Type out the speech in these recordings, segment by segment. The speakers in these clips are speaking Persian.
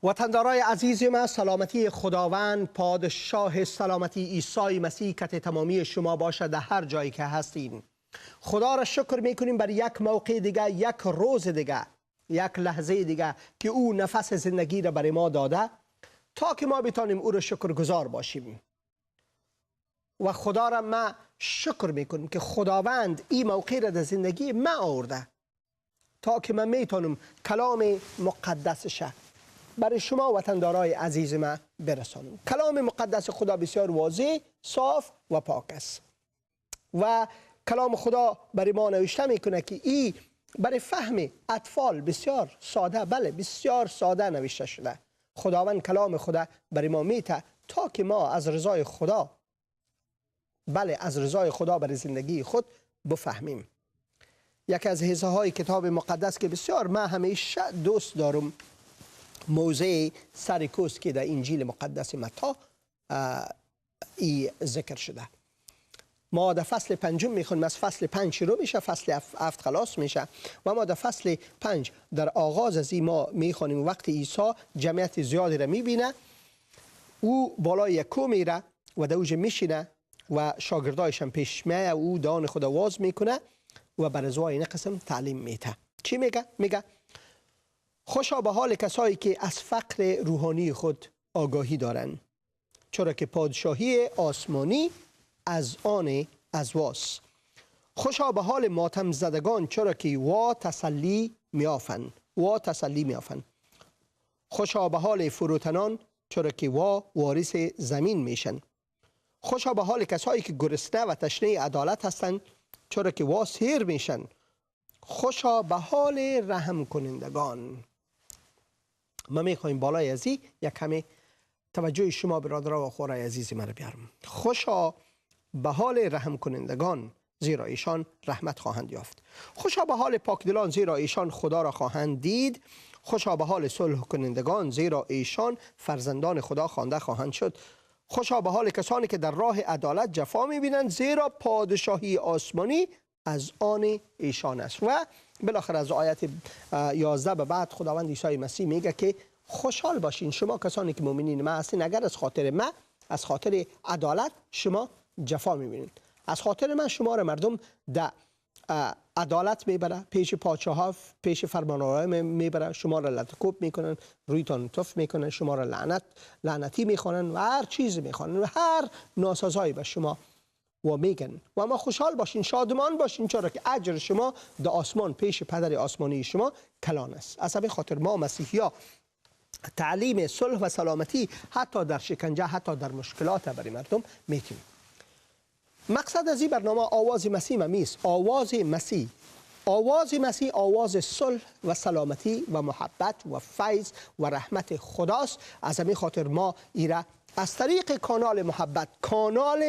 وطندارای عزیز من، سلامتی خداوند پادشاه سلامتی عیسی مسیح کت تمامی شما باشد در هر جایی که هستین. خدا را شکر میکنیم بر یک موقع دیگه، یک روز دیگه، یک لحظه دیگه که او نفس زندگی را برای ما داده تا که ما بتانیم او را شکرگزار باشیم. و خدا را ما شکر میکنیم که خداوند این موقع را در زندگی ما آورده تا که من میتونم کلام مقدسش برای شما وطندارای عزیز من برسانم. کلام مقدس خدا بسیار واضح، صاف و پاک است و کلام خدا برای ما نوشته میکنه که این برای فهم اطفال بسیار ساده، بله بسیار ساده نوشته شده. خداوند کلام خدا برای ما میته تا که ما از رضای خدا، بله از رضای خدا برای زندگی خود بفهمیم. یکی از حصه های کتاب مقدس که بسیار من همیشه دوست دارم، موضع سرکوست که در انجیل مقدس متی ای ذکر شده. ما در فصل 5 میخونیم، از فصل 5 شروع میشه، فصل 7 خلاص میشه و ما در فصل 5 در آغاز از این ما میخونیم وقت عیسی جمعیت زیادی را میبینه، او بالای یک کوه میره و در اوج میشینه و شاگردایش هم پیش میه، او دهان خود واز میکنه و بر ازای این قسم تعلیم میده. چی میگه؟ میگه خوشا به حال کسایی که از فقر روحانی خود آگاهی دارند، چرا که پادشاهی آسمانی از آن ازواست. خوشا به حال ماتم زدگان، چرا که وا تسلی میافند. خوشا به حال فروتنان، چرا که وا وارث زمین میشن. خوشا به حال کسایی که گرسنه و تشنه عدالت هستند، چرا که وا سیر میشن. خوشا به حال رحم کنندگان. ما میخوایم بالای از این یک کمی توجه شما برادران و خورای عزیز من بیارم. خوشا به حال رحم کنندگان، زیرا ایشان رحمت خواهند یافت. خوشا به حال پاکدلان، زیرا ایشان خدا را خواهند دید. خوشا به حال صلح کنندگان، زیرا ایشان فرزندان خدا خوانده خواهند شد. خوشا به حال کسانی که در راه عدالت جفا میبینند، زیرا پادشاهی آسمانی از آن ایشان است. و بالاخره از آیت 11 به بعد خداوند عیسی مسیح میگه که خوشحال باشین شما کسانی که مؤمنین من هستین، اگر از خاطر من، از خاطر عدالت شما جفا میبینید. از خاطر من شما را مردم در عدالت میبره، پیش پادشاه، پیش فرمانروای میبره، شما را لطکوب میکنن، رویتان تف میکنن، شما را لعنتی میخوانن و هر چیز میخوانن و هر ناسزایی به شما و میگن. و ما خوشحال باشین، شادمان باشین، چرا که اجر شما در آسمان پیش پدر آسمانی شما کلان است. از همین خاطر ما مسیحی‌ها تعلیم صلح و سلامتی حتی در شکنجه، حتی در مشکلات برای مردم میتیم. مقصد از این برنامه آواز مسیح ممیست. آواز مسیح، آواز صلح و سلامتی و محبت و فیض و رحمت خداست. از همین خاطر ما ایره از طریق کانال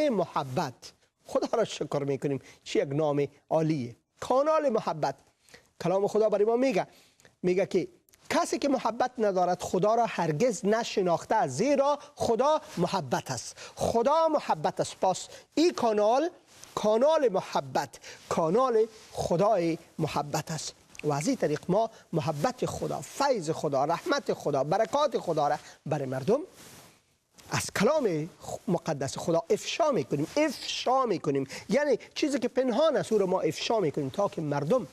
محبت خدا را شکر میکنیم. چه یک نام عالیه، کانال محبت. کلام خدا برای ما میگه که کسی که محبت ندارد خدا را هرگز نشناخته، زیرا خدا محبت است. خدا محبت است. پس این کانال محبت، کانال خدای محبت است و از این طریق ما محبت خدا، فیض خدا، رحمت خدا، برکات خدا را برای مردم از کلام مقدس خدا افشا میکنیم. یعنی چیزی که پنهان است او را ما افشا میکنیم تا که مردم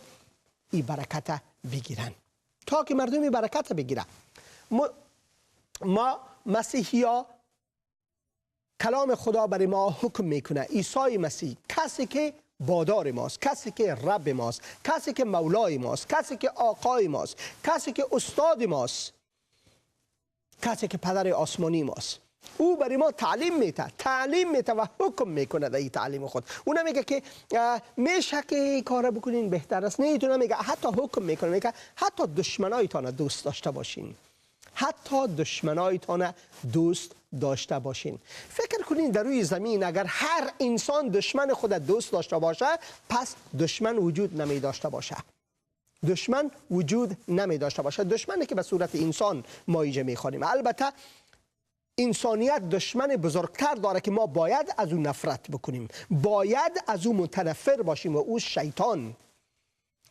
این برکت بگیرن، ما مسیحی‌ها کلام خدا برای ما حکم میکنه. عیسی مسیح کسی که بادار ماست، کسی که رب ماست، کسی که مولای ماست، کسی که آقای ماست، کسی که استاد ماست، کسی که پدر آسمانی ماست. او برای ما تعلیم میته و حکم میکنه در این تعلیم خود. او نمیگه که میشه که این کار بکنین بهتر است، نه، تو نمیگه، حتی حکم میکنه، میگه حتی دشمنایتان دوست داشته باشین، حتی دشمنایتان دوست داشته باشین. فکر کنین در روی زمین اگر هر انسان دشمن خود دوست داشته باشه، پس دشمن وجود نمی داشته باشه. دشمن وجود نمی داشته باشه. دشمنی که به صورت انسان ما ایجا می خوانیم. البته انسانیت دشمن بزرگتر داره که ما باید از او نفرت بکنیم، باید از او متنفر باشیم، و او شیطان.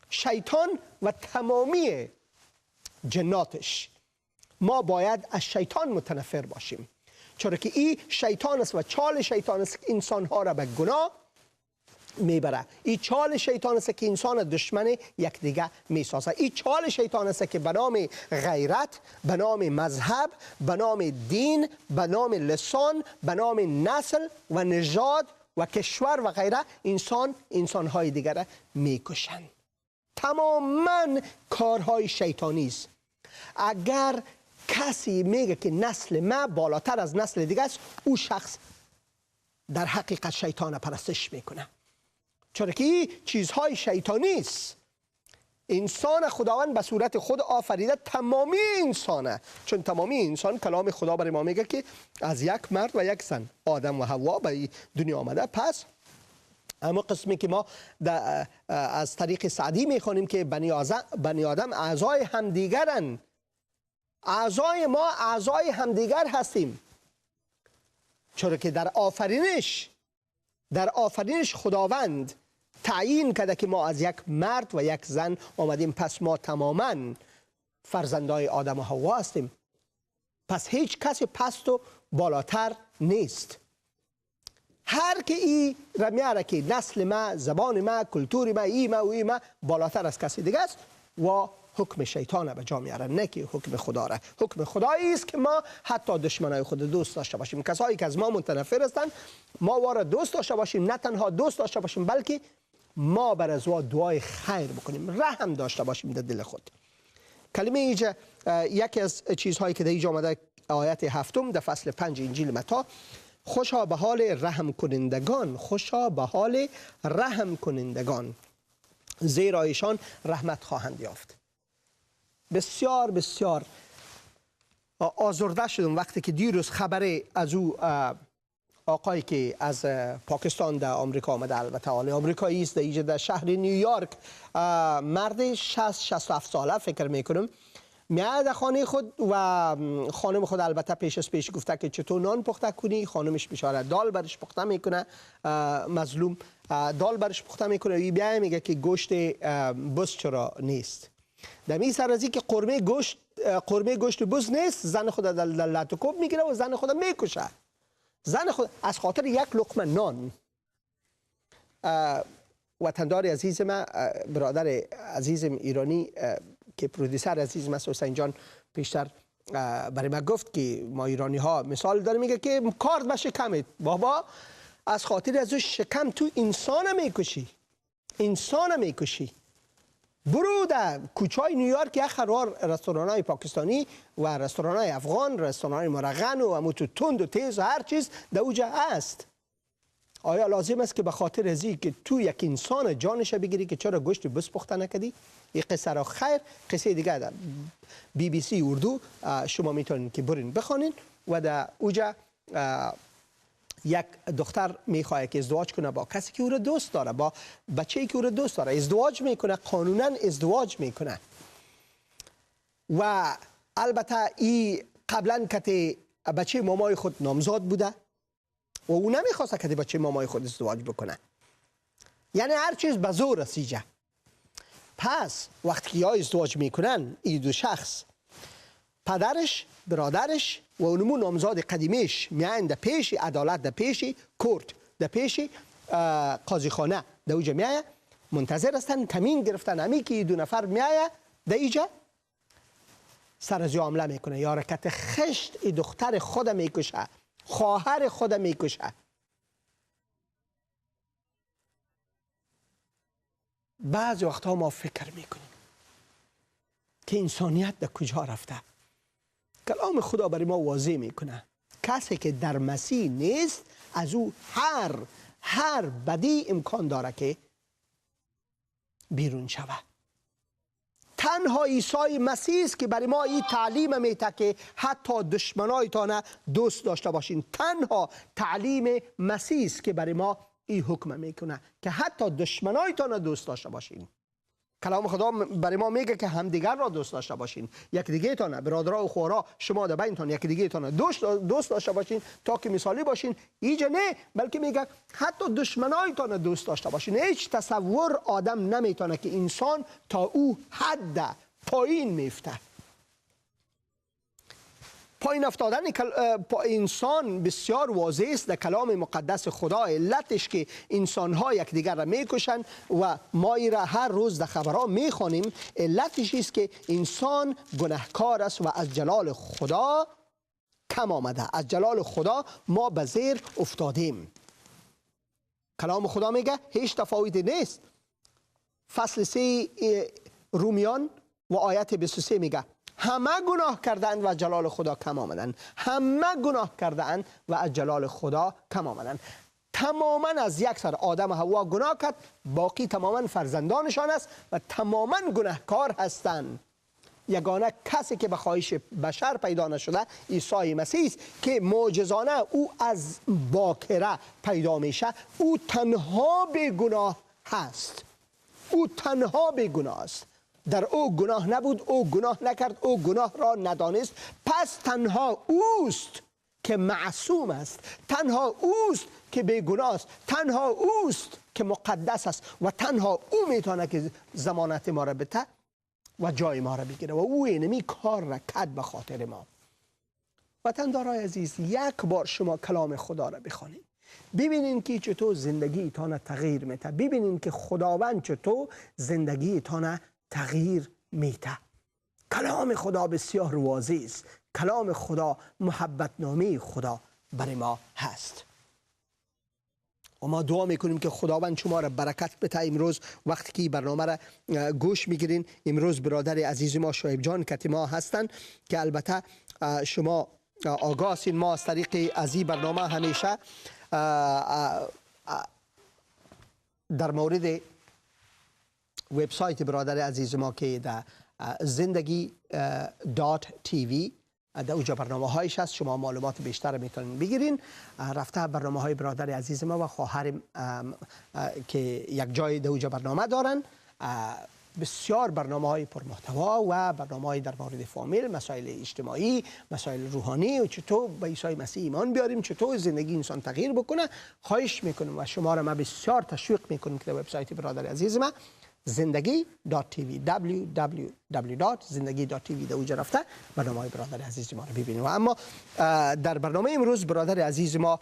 شیطان و تمامی جناتش. ما باید از شیطان متنفر باشیم، چرا که این شیطان است و چال شیطان است که انسانها را به گناه میبره. این چال شیطان است که انسان دشمن یکدیگر میسازه. این چال شیطان است که به نام غیرت، به نام مذهب، به نام دین، به نام لسان، به نام نسل و نژاد و کشور و غیره انسانهای دیگر را میکشند. تماما کارهای شیطانی است. اگر کسی میگه که نسل ما بالاتر از نسل دیگه است، او شخص در حقیقت شیطان پرستش میکنه، چرا که این چیزهای شیطانی است. انسان خداوند به صورت خود آفریده، تمامی انسانه، چون تمامی انسان کلام خدا برای ما میگه که از یک مرد و یک زن، آدم و حوا، به دنیا آمده. پس اما قسمی که ما از طریق سعدی میخوانیم که بنی آدم اعضای همدیگرن، اعضای ما اعضای همدیگر هستیم، چرا که در آفرینش خداوند تعیین کرده که ما از یک مرد و یک زن آمدیم. پس ما تماما فرزندای آدم و حوا هستیم. پس هیچ کسی پست و بالاتر نیست. هر که ای را میاره که نسل ما، زبان ما، کلتور ما، ای ما و ای ما بالاتر از کسی دیگه است، و حکم شیطان به جا میاره، نه که حکم خدا را. حکم خدایی است که ما حتی دشمنای خود دوست داشته باشیم. کسایی که از ما متنفر هستند، ما وارا دوست داشته باشیم. نه تنها دوست داشته باشیم، بلکه ما بر از او دعای خیر بکنیم، رحم داشته باشیم در دل خود. کلمه اینجا یکی از چیزهایی که در اینجا آمده، آیت 7 در فصل 5 انجیل متی: خوشا به حال رحم کنندگان، خوشا به حال رحم کنندگان، زیرا ایشان رحمت خواهند یافت. بسیار بسیار آزرده شدم وقتی که دیروز خبر از او آقایی که از پاکستان در آمریکا آمده، البته آن آمریکایی است، در شهر نیویورک، مرد 67 ساله فکر میکنم، میاد در خانه خود و خانم خود البته پیش گفته که چطور نان پخته کنی. خانمش بیچاره دال برش پخته میکنه، مظلوم دال برش پخته میکنه. وی بیا میگه که گوشت بز چرا نیست. در می سر از این که قرمه گوشت بز نیست، زن خود در لطکوب میگیره و زن خود میکشه. زن خود از خاطر یک لقمه نان. وطندار عزیز من، برادر عزیزم ایرانی که پرودیسر عزیز من حسین جان پیشتر برای من گفت که ما ایرانی ها مثال داره، میگه که کارد به شکمت. بابا از خاطر از شکم تو انسان میکشی. برو در کوچه‌های نیویورک یک خروار رستوران‌های پاکستانی و رستوران‌های افغان، رستوران‌های مرغن و همون تو تند و تیز و هر چیز در اوجا است. آیا لازم است که به خاطر ازی که تو یک انسان جانش بگیری که چرا گوشت بز پخته نکردی؟ این قصه را خیر، قصه دیگه در BBC اردو شما میتونید که برین بخونین. و در اوجا یک دختر میخواد که ازدواج کنه با کسی که او را دوست داره، با بچه‌ای که او را دوست داره، ازدواج میکنه، قانونا ازدواج میکنه. و البته ای قبلا که بچه مامای خود نامزاد بوده و او نمیخواسته که بچه مامای خود ازدواج بکنه. یعنی هر چیز به زور رسیجه. پس وقتی که یا ازدواج میکنن این دو شخص، پدرش، برادرش و اونمو نامزاد قدیمیش، میان در پیش عدالت، در پیش کورت، در پیش قاضی خانه در اوجا میایه، منتظر هستن، کمین گرفتن. همی که دو نفر میایه در ایجا سر از حمله میکنه، یا حرکت خشت ای دختر خود میکشه، خواهر خود میکشه. بعضی وقتها ما فکر میکنیم که انسانیت در کجا رفته. کلام خدا برای ما واضح میکنه کسی که در مسیح نیست، از او هر بدی امکان داره که بیرون شود. تنها عیسی مسیح است که برای ما این تعلیم میده که حتی دشمنایتان دوست داشته باشین. تنها تعلیم مسیح است که برای ما این حکم میکنه که حتی دشمنایتان دوست داشته باشین. کلام خدا برای ما میگه که همدیگر را دوست داشته باشین، یک دیگه تان، برادرها و خوارا شما در بینتان یک دیگه تان دوست داشته باشین تا که مثالی باشین. اینجا نه، بلکه میگه حتی دشمنایتان دوست داشته باشین. هیچ تصور آدم نمیتونه که انسان تا او حد پایین میفته. پایین افتادن انسان بسیار واضح است در کلام مقدس خدا. علتش که انسان ها یکدیگر را میکشند و ما این را هر روز در خبرها میخوانیم. علتش است که انسان گناهکار است و از جلال خدا کم آمده. از جلال خدا ما به زیر افتادیم. کلام خدا میگه هیچ تفاوتی نیست. فصل 3 رومیان و آیت 23 میگه همه گناه کردند و از جلال خدا کم آمدند. همه گناه کردند و از جلال خدا کم آمدند. تماما از یک سر آدم و حوا گناه کرد، باقی تماما فرزندانشان است و تماما گناهکار هستند. یگانه کسی که به خواهش بشر پیدا نشده عیسی مسیح است که معجزانه او از باکره پیدا میشه. او تنها بیگناه هست. او تنها بیگناه است. در او گناه نبود، او گناه نکرد، او گناه را ندانست. پس تنها اوست که معصوم است، تنها اوست که بیگناه است، تنها اوست که مقدس است و تنها او میتونه که ضمانت ما را بده و جای ما را بگیره و او اینمی کار را کرد به خاطر ما. وطندارای عزیز، یک بار شما کلام خدا را بخوانید، ببینین که چطور زندگی تان تغییر میده. ببینین که خداوند چطور زندگی تان تغییر میده. کلام خدا بسیار واضح است. کلام خدا محبت نامه خدا برای ما هست و ما دعا میکنیم که خداوند شما را برکت بده. امروز وقتی که برنامه را گوش میگیرین، امروز برادر عزیز ما شعیب جان کتیما هستند که البته شما آگاه هستین ما از طریق از این برنامه همیشه در مورد وبسایت برادر عزیز ما که در زندگی .tv در اوجا برنامه هایش هست، شما معلومات بیشتر میتونین بگیرین. رفته برنامه های برادر عزیز ما و خواهرم که یک جای در اوجا برنامه دارن، بسیار برنامه های پرمحتوا و برنامه های در مورد فامیل، مسائل اجتماعی، مسائل روحانی و چطور به عیسی مسیح ایمان بیاریم، چطور زندگی انسان تغییر بکنه. خواهش میکنم و شما را ما بسیار تشویق میکنم که در وبسایت برادر عزیز ما زندگی.tv www.zindagi.tv در اوجا رفته برنامه برادر عزیز ما رو ببینیم. و اما در برنامه امروز برادر عزیز ما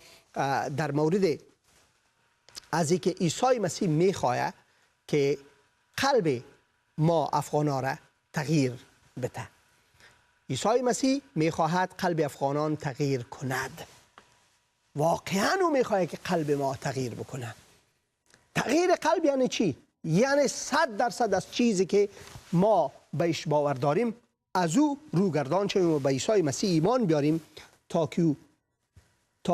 در مورد از اینکه عیسی مسیح میخواد که قلب ما افغانان را تغییر بده. عیسی مسیح میخواهد قلب افغانان تغییر کند. واقعا او میخواهد که قلب ما تغییر بکنه. تغییر قلب یعنی چی؟ یعنی 100% از چیزی که ما بهش باور داریم از او روگردان شویم و به عیسی مسیح ایمان بیاریم تا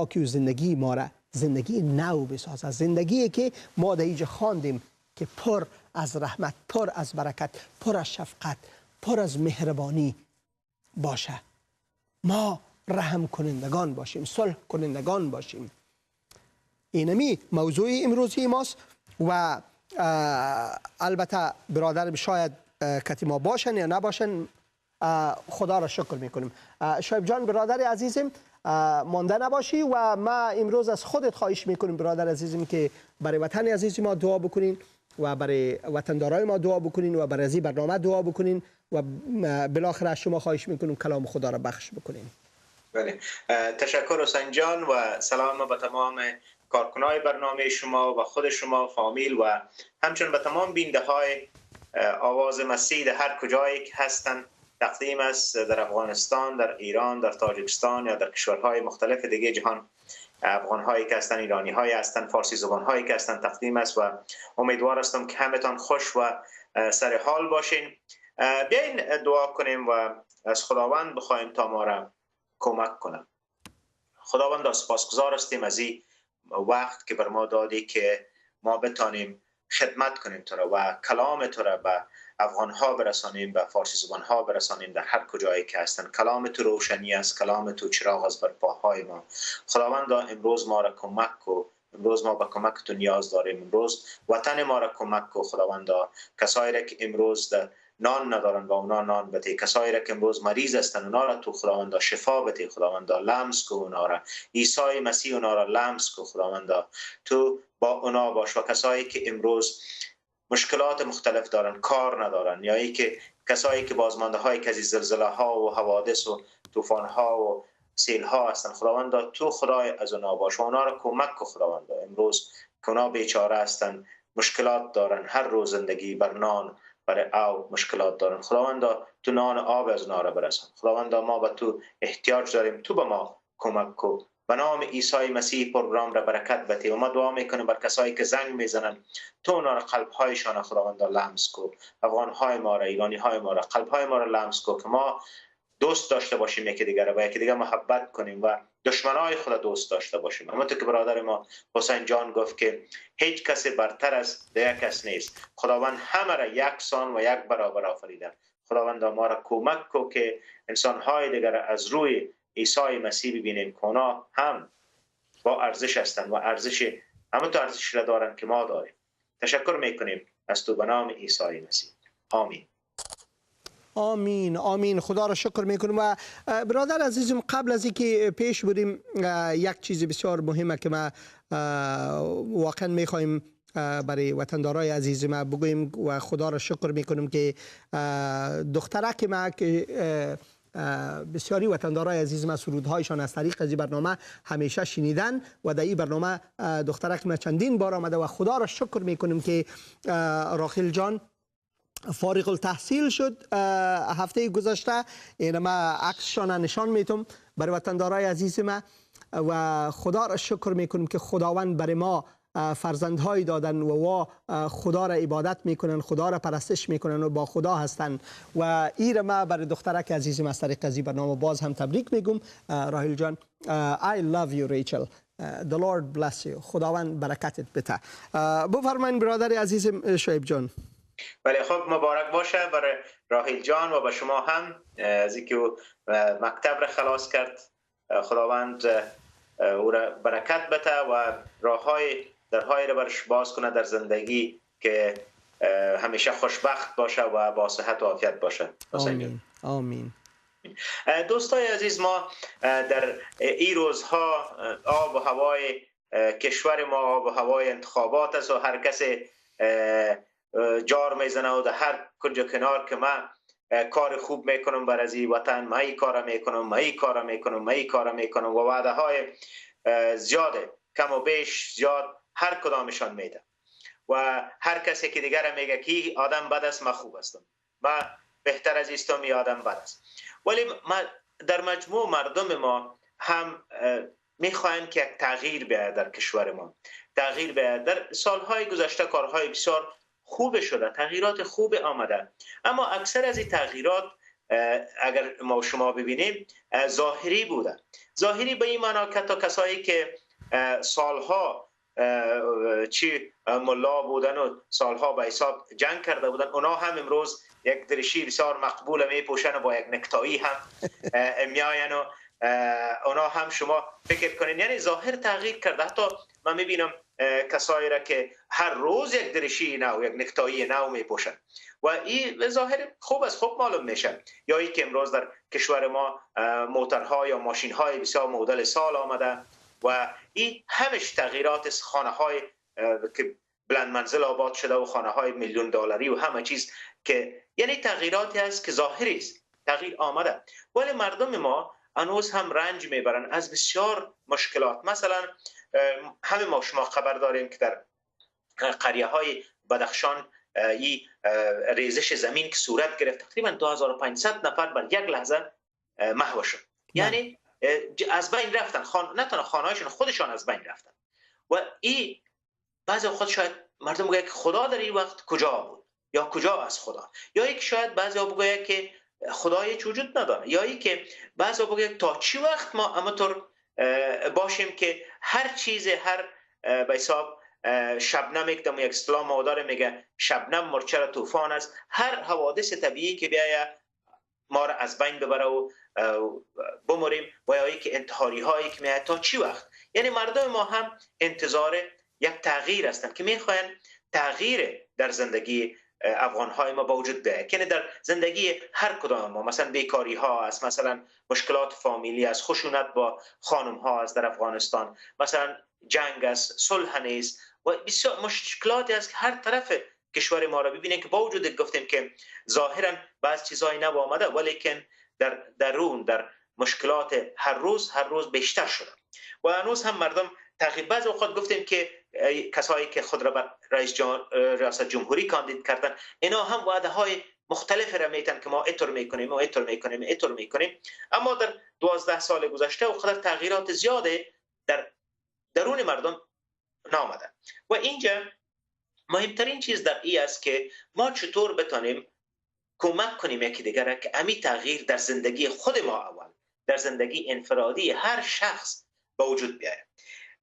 که زندگی ما را زندگی نو بسازه. زندگی که ما در اینجا خواندیم که پر از رحمت، پر از برکت، پر از شفقت، پر از مهربانی باشه. ما رحم کنندگان باشیم، صلح کنندگان باشیم. اینمی موضوع امروزی ماست و البته برادر شاید کتیما باشن یا نباشن، خدا را شکر میکنیم. شعیب جان برادر عزیزم مانده نباشی و ما امروز از خودت خواهش میکنیم برادر عزیزم که برای وطن عزیز ما دعا بکنین و برای وطندارای ما دعا بکنین و برای این برنامه دعا بکنین و بالاخره از شما خواهش میکنیم کلام خدا را بخش بکنین. بله، تشکر حسین جان و سلام به تمام کارکنای برنامه شما و خود شما فامیل و همچنین به تمام بیننده های آواز مسیح در هر کجایی که هستند. تقدیم است در افغانستان، در ایران، در تاجیکستان یا در کشورهای مختلف دیگه جهان. افغان هایی که هستند، ایرانی هایی هستند، فارسی زبان هایی که هستند تقدیم است و امیدوار هستم که همتان خوش و سر حال باشین. بیاین دعا کنیم و از خداوند بخوایم تا ما را کمک کنه. خداوند سپاسگزار هستیم از این وقت که بر ما دادی که ما بتانیم خدمت کنیم تو را و کلام تو را به افغان ها برسانیم، به فارسی زبان ها برسانیم، در هر کجایی که هستند. کلام تو روشنی است، کلام تو چراغ است بر پاهای ما. خداوندا امروز ما را کمک کو، امروز ما به کمک تو نیاز داریم. امروز وطن ما را کمک کو خداوندا. کسایی را که امروز نان ندارن و اونا نان بده، کسایی را که امروز مریض هستند اونا را تو خداوندا شفا بده خداوندا. لمس کو اونا را، عیسی مسیح اونا را لمس کو خداوندا. تو با اونا باش. و کسایی که امروز مشکلات مختلف دارن، کار ندارن، یا ای که کسایی که بازمانده های که از زلزله ها و حوادث و طوفان ها و سیل ها هستن خداوندا، تو خدای از اونا باش و اونا را کمک کو خداوندا. امروز که اونا بیچاره هستن، مشکلات دارن، هر روز زندگی بر نان برای او مشکلات دارن خداوندا، تو نان آب از اونا را برسان خداوندا. ما به تو احتیاج داریم، تو به ما کمک کو. به نام عیسی مسیح پروگرام را برکت بده و ما دعا میکنیم بر کسایی که زنگ میزنن، تو اونا را قلب هایشان خداوندا لمس کو. افغان های ما را، ایرانی های ما را، قلب های ما را لمس کو که ما دوست داشته باشیم یکی دیگر و یکی دیگر محبت کنیم و دشمنای خود دوست داشته باشیم. همونطور که برادر ما حسین جان گفت که هیچ کسی برتر از یک کس نیست. خداوند همه را یکسان و یک برابر آفریده. خداوند ما را کمک کو که انسان های دیگر از روی عیسی مسیح ببینیم که اونا هم با ارزش هستند و ارزش همون ارزش را دارن که ما داریم. تشکر میکنیم از تو به نام عیسی مسیح. آمین. آمین آمین. خدا را شکر میکنم. و برادر عزیزم، قبل از اینکه پیش بریم یک چیز بسیار مهمه که ما واقعا میخوایم برای وطندارای عزیز ما بگویم و خدا را شکر میکنم که دخترک ما که بسیاری وطندارای عزیز ما سرودهایشان از طریق از این برنامه همیشه شنیدن و در این برنامه دخترک ما چندین بار آمده و خدا را شکر میکنیم که راخیل جان فارغ التحصیل شد هفته گذشته. این ما عکسشان نشان میتم برای وطندارای عزیز ما و خدا را شکر میکنیم که خداوند برای ما فرزندهایی دادن و خدا را عبادت میکنن، خدا را پرستش میکنن و با خدا هستن. و این ما برای دخترک عزیزم از طریق از این برنامه باز هم تبریک میگم. راهیل جان، I love you Rachel. The Lord bless you. خداوند برکتت بده. بفرمایید برادر عزیزم شعیب جان. بله، خب مبارک باشه برای راهیل جان و به شما هم از اینکه مکتب را خلاص کرد. خداوند او را برکت بده و درهای را برش باز کنه در زندگی که همیشه خوشبخت باشه و با صحت و عافیت باشه. آمین آمین. دوستای عزیز، ما در این روزها آب و هوای کشور ما آب و هوای انتخابات است و هر کسی جار میزنه و در هر کجا کنار که من کار خوب میکنم بر از این وطن، من این کار میکنم و وعده های زیاده، کم و بیش زیاد هر کدامشان میده و هر کسی که دیگر میگه که آدم بد است، من خوب هستم، من بهتر از ایستم، این آدم بد است. ولی در مجموع مردم ما هم میخواین که یک تغییر بیاید در کشور ما، تغییر بیاید. در سالهای گذشته کارهای بسیار خوب شده، تغییرات خوب آمده، اما اکثر از این تغییرات اگر ما شما ببینیم ظاهری بوده. ظاهری به این معنا که تا کسایی که سالها چی ملا بودن و سالها به حساب جنگ کرده بودن، اونا هم امروز یک درشی بسیار مقبول میپوشن و با یک نکتایی هم میاین و اونا هم شما فکر کنین، یعنی ظاهر تغییر کرده. حتی من میبینم کسایی را که هر روز یک درشی نو، یک نکتایی نو میپوشن و این ظاهر خوب از خوب معلوم میشه. یا ای که امروز در کشور ما موترها یا ماشین های بسیار مدل سال آمده و این همش تغییرات خانه های که بلند منزل آباد شده و خانه های میلیون دلاری و همه چیز، که یعنی تغییراتی است که ظاهری است، تغییر آمده. ولی مردم ما هنوز هم رنج میبرن از بسیار مشکلات. مثلا همه ما شما خبر داریم که در قریه های بدخشان این ریزش زمین که صورت گرفت، تقریبا 2500 نفر بر یک لحظه محو شد. یعنی از بین رفتن، نه تنها خانه‌هایشون، خودشان از بین رفتن. و این بعضی اوقات شاید مردم بگه که خدا در این وقت کجا بود یا کجا از خدا، یا یک شاید بعضی ها بگه که خدای وجود نداره، یا ای که بعضی ها بگه تا چی وقت ما همونطور باشیم که هر چیز، هر به حساب شبنم یک دم یک اصطلاح مادر میگه شبنم مرچه طوفان است. هر حوادث طبیعی که بیاید ما را از بین ببره و بمریم و یا که انتحاری هایی که میاد تا چی وقت. یعنی مردم ما هم انتظار یک تغییر هستند که میخواین تغییر در زندگی افغان های ما با وجود بیاید. یعنی در زندگی هر کدام ما، مثلا بیکاری ها است، مثلا مشکلات فامیلی است، خشونت با خانم ها است در افغانستان، مثلا جنگ است، صلح نیست و بسیار مشکلاتی است که هر طرف کشور ما را ببینید که با وجود گفتیم که ظاهرا بعض چیزایی نو آمده ولیکن در درون در مشکلات هر روز بیشتر شده و هنوز هم مردم تقریبا بعض اوقات گفتیم که کسایی که خود را به ریاست جمهوری کاندید کردن اینا هم وعده های مختلف را میتن که ما اینطور میکنیم اما در 12 سال گذشته و خود تغییرات زیاده در درون مردم نامده و اینجا مهمترین چیز در این است که ما چطور بتانیم کمک کنیم یکی دیگر که امی تغییر در زندگی خود ما اول در زندگی انفرادی هر شخص به وجود بیاید.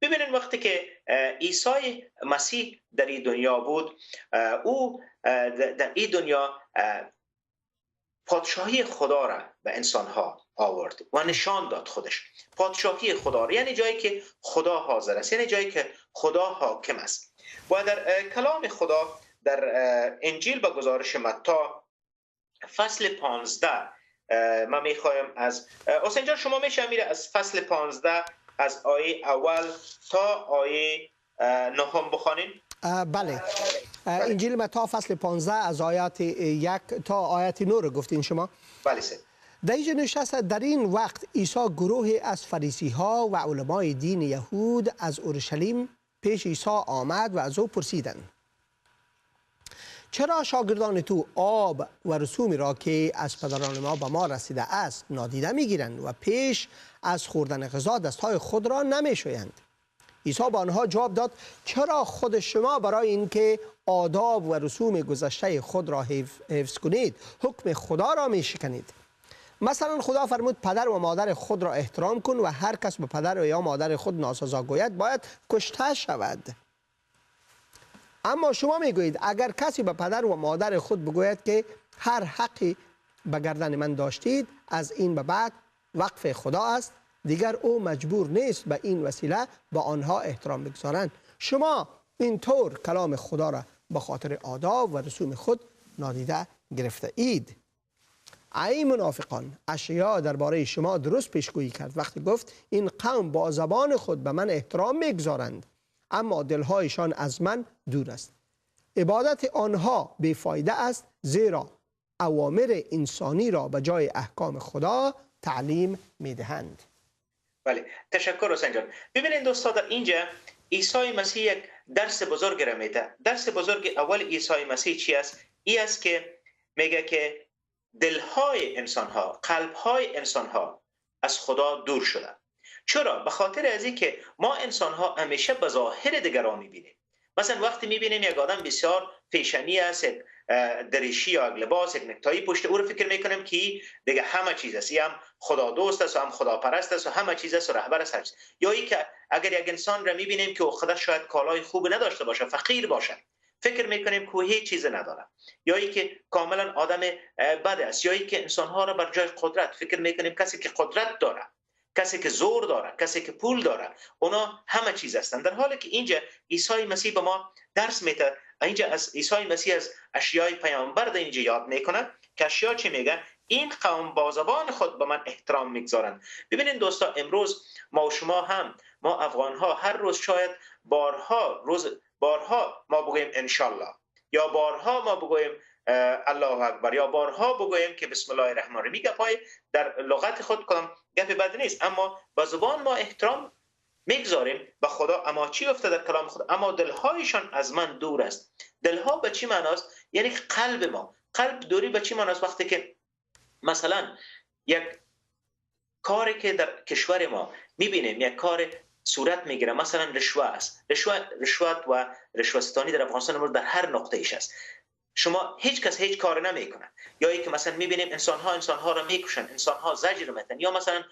ببینید وقتی که عیسی مسیح در این دنیا بود، او در این دنیا پادشاهی خدا را به انسانها آورد و نشان داد خودش. پادشاهی خدا را یعنی جایی که خدا حاضر است، یعنی جایی که خدا حاکم است. و در کلام خدا در انجیل به گزارش متی فصل 15 ما میخوایم از حسین جان شما میشه میره از فصل 15 از آیه اول تا آیه 9 بخوانید. بله، انجیل متی فصل 15 از آیات 1 تا آیات 9 رو گفتین شما. بله سه. در اینجا نشسته در این وقت عیسی گروهی از فریسی ها و علمای دین یهود از اورشلیم پیش عیسی آمد و از او پرسیدند چرا شاگردان تو آب و رسومی را که از پدران ما به ما رسیده است نادیده میگیرند و پیش از خوردن غذا دستهای خود را نمیشویند؟ عیسی به آنها جواب داد چرا خود شما برای اینکه آداب و رسوم گذشته خود را حفظ کنید حکم خدا را میشکنید؟ مثلا خدا فرمود پدر و مادر خود را احترام کن و هر کس به پدر و یا مادر خود ناسزا گوید باید کشته شود. اما شما میگویید اگر کسی به پدر و مادر خود بگوید که هر حقی به گردن من داشتید از این به بعد وقف خدا است، دیگر او مجبور نیست به این وسیله به آنها احترام بگذارند. شما اینطور کلام خدا را به خاطر آداب و رسوم خود نادیده گرفته اید. ای منافقان، اشعیا درباره شما درست پیشگویی کرد وقتی گفت این قوم با زبان خود به من احترام میگذارند اما دلهایشان از من دور است. عبادت آنها بیفایده است زیرا اوامر انسانی را به جای احکام خدا تعلیم میدهند. بله، تشکر حسین جان. ببینید دوستا در اینجا عیسی مسیح یک درس بزرگ را میده. درس بزرگ اول عیسی مسیح چی است؟ این است که میگه که دلهای انسانها، قلبهای انسانها از خدا دور شده. چرا؟ به خاطر از این که ما انسانها همیشه به ظاهر دیگران میبینیم. مثلا وقتی میبینیم یک آدم بسیار فیشنی است، یک دریشی یا لباس، یک نکتایی پشت او رو فکر میکنیم که دیگه همه چیز است، هم خدا دوست است و هم خدا پرست است و همه چیز است و رهبر است هر چیز. یا ای که اگر یک انسان را میبینیم که خودش شاید کالای خوب نداشته باشه، فقیر باشه، فکر میکنیم که هیچ چیز نداره. یا ای که کاملا آدم بد است، یا ای که انسانها را بر جای قدرت فکر میکنیم کسی که قدرت داره، کسی که زور داره، کسی که پول داره، اونا همه چیز هستند. در حالی که اینجا عیسی مسیح به ما درس میده. اینجا از عیسی مسیح از اشیای پیامبر در اینجا یاد میکنه که اشیا چی میگه؟ این قوم با زبان خود به من احترام میگذارند. ببینید دوستا، امروز ما و شما هم، ما افغان ها هر روز شاید بارها ما بگوییم انشالله، یا بارها ما بگوییم الله اکبر، یا بارها بگوییم که بسم الله الرحمن الرحیم. گپای در لغت خود کدام گپ بد نیست، اما با زبان ما احترام میگذاریم به خدا. اما چی گفته در کلام خدا؟ اما دلهایشان از من دور است. دلها به چی معناست؟ یعنی قلب ما. قلب دوری به چی معناست؟ وقتی که مثلا یک کاری که در کشور ما میبینیم یک کار صورت میگیره، مثلا رشوه است، رشوت و رشوه‌ستانی در افغانستان امروز در هر نقطه ایش است. شما هیچ کس هیچ کار نمیکنه. یا ای که مثلا میبینیم انسانها را میکشن، انسانها زجر میتن، یا مثلا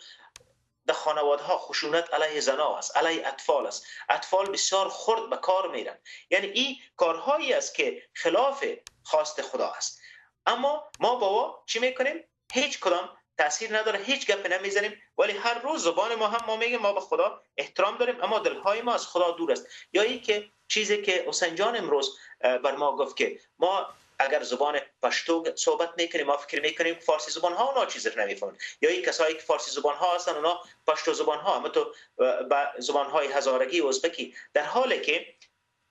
در خانواده‌ها خشونت علیه زنان است، علیه اطفال است. اطفال بسیار خرد به کار میرن. یعنی این کارهایی است که خلاف خواست خدا است. اما ما با چی میکنیم؟ هیچ کدام تاثیر نداره، هیچ گپ نمیزنیم، ولی هر روز زبان ما میگیم ما به خدا احترام داریم، اما دلهای ما از خدا دور است. یا این که چیزی که حسین جان امروز بر ما گفت که ما اگر زبان پشتو صحبت میکنیم ما فکر میکنیم فارسی زبان ها اونا چیزی رو نمیفهمن، یا این کسایی که فارسی زبان ها هستن اونا پشتو زبان ها، اما تو با زبان های هزارگی و ازبکی، در حالی که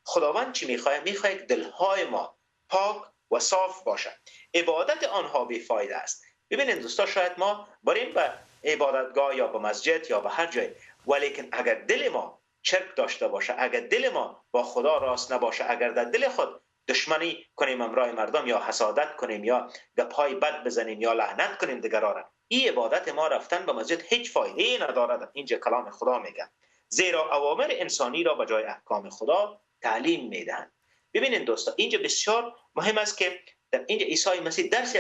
خداوند چی میخواد؟ میخواد دلهای ما پاک و صاف باشد. عبادت آنها بیفایده است. ببینید دوستا، شاید ما بریم به عبادتگاه یا به مسجد یا به هر جای، ولیکن اگر دل ما شرک داشته باشه، اگر دل ما با خدا راست نباشه، اگر در دل خود دشمنی کنیم امرای مردم، یا حسادت کنیم، یا گپ‌های بد بزنیم، یا لعنت کنیم دیگران را، این عبادت ما رفتن به مسجد هیچ فایده ندارد. اینجا کلام خدا میگه، زیرا اوامر انسانی را به جای احکام خدا تعلیم میدهند. ببینید دوستا، اینجا بسیار مهم است که در اینجا عیسی مسیح درس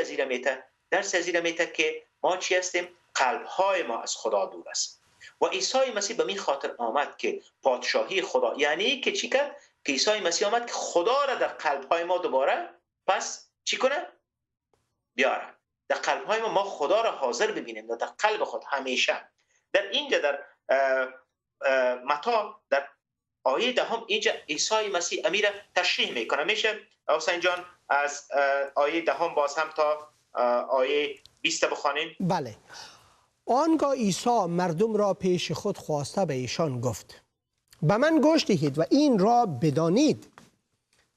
از این میته که ما چی هستیم؟ قلب‌های ما از خدا دور است. و عیسی مسیح به این خاطر آمد که پادشاهی خدا، یعنی که چی کرد؟ که عیسی مسیح آمد که خدا را در قلب‌های ما دوباره پس چی کنه؟ بیاره. در قلب‌های ما خدا را حاضر ببینیم، در قلب خود همیشه. در اینجا در متی در آیه 10 اینجا عیسی مسیح امیر تشریح میکنه. میشه حسین جان از آیه 10 باز هم تا آیه 20 بخوانیم؟ بله. آنگاه عیسی مردم را پیش خود خواسته به ایشان گفت: به من گوش دهید و این را بدانید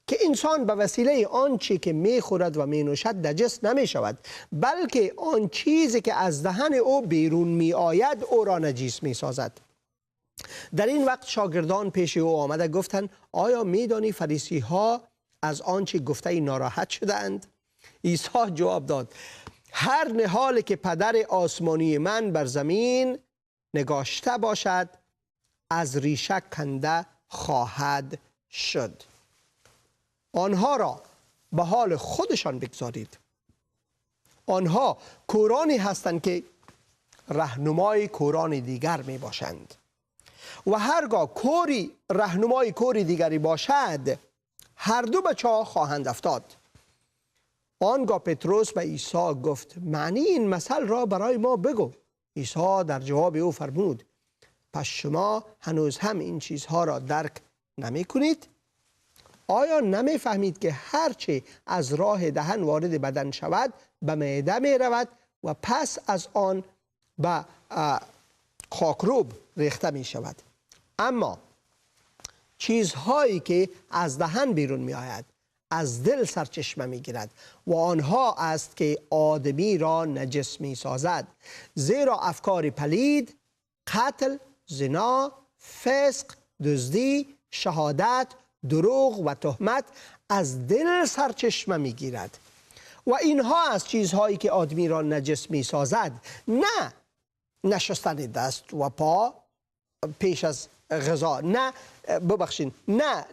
که انسان به وسیله آنچه که میخورد و مینوشد نجس نمی شود، بلکه آن چیزی که از دهن او بیرون می آید او را نجس می سازد. در این وقت شاگردان پیش او آمده گفتند: آیا میدانی فریسی ها از آنچه گفته ای ناراحت شده اند؟ عیسی جواب داد: هر نهالی که پدر آسمانی من بر زمین نگاشته باشد از ریشه کنده خواهد شد. آنها را به حال خودشان بگذارید. آنها کورانی هستند که رهنمای کوران دیگر می باشند و هرگاه کوری رهنمای کوری دیگری باشد هر دو به چاه خواهند افتاد. آنگاه پتروس به عیسی گفت: معنی این مثل را برای ما بگو. عیسی در جواب او فرمود: پس شما هنوز هم این چیزها را درک نمی کنید؟ آیا نمی فهمید که هرچه از راه دهن وارد بدن شود به معده می رود و پس از آن به خاکروب ریخته می شود؟ اما چیزهایی که از دهن بیرون می آید از دل سرچشمه می گیرد و آنها است که آدمی را نجس می سازد. زیرا افکار پلید، قتل، زنا، فسق، دزدی، شهادت، دروغ و تهمت از دل سرچشمه می گیرد و اینها از چیزهایی که آدمی را نجس می سازد، نه نشستن دست و پا پیش از غذا، نه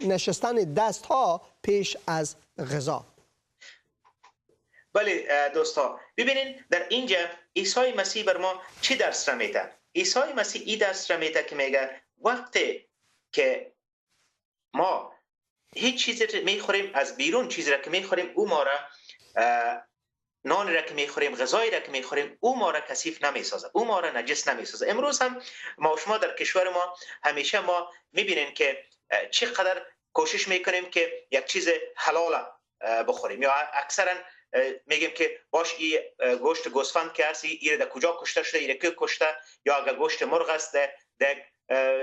نشستن دست ها پیش از غذا. بله دوستا، ببینید در اینجا عیسی مسیح بر ما چی درس را میده؟ عیسی مسیح این درس را میده که میگه وقتی که ما هیچ چیزی را میخوریم از بیرون، چیزی را که میخوریم او ما را نان را که میخوریم، غذایی را که میخوریم او ما را کثیف نمیسازه، او ما را نجس نمیسازه. امروز هم ما شما در کشور ما همیشه ما میبینیم که چقدر کوشش میکنیم که یک چیز حلال بخوریم، یا اکثرا میگیم که باش این گوشت گوسفند که هست این در کجا کشته شده، این که کشته، یا اگر گوشت مرغ است در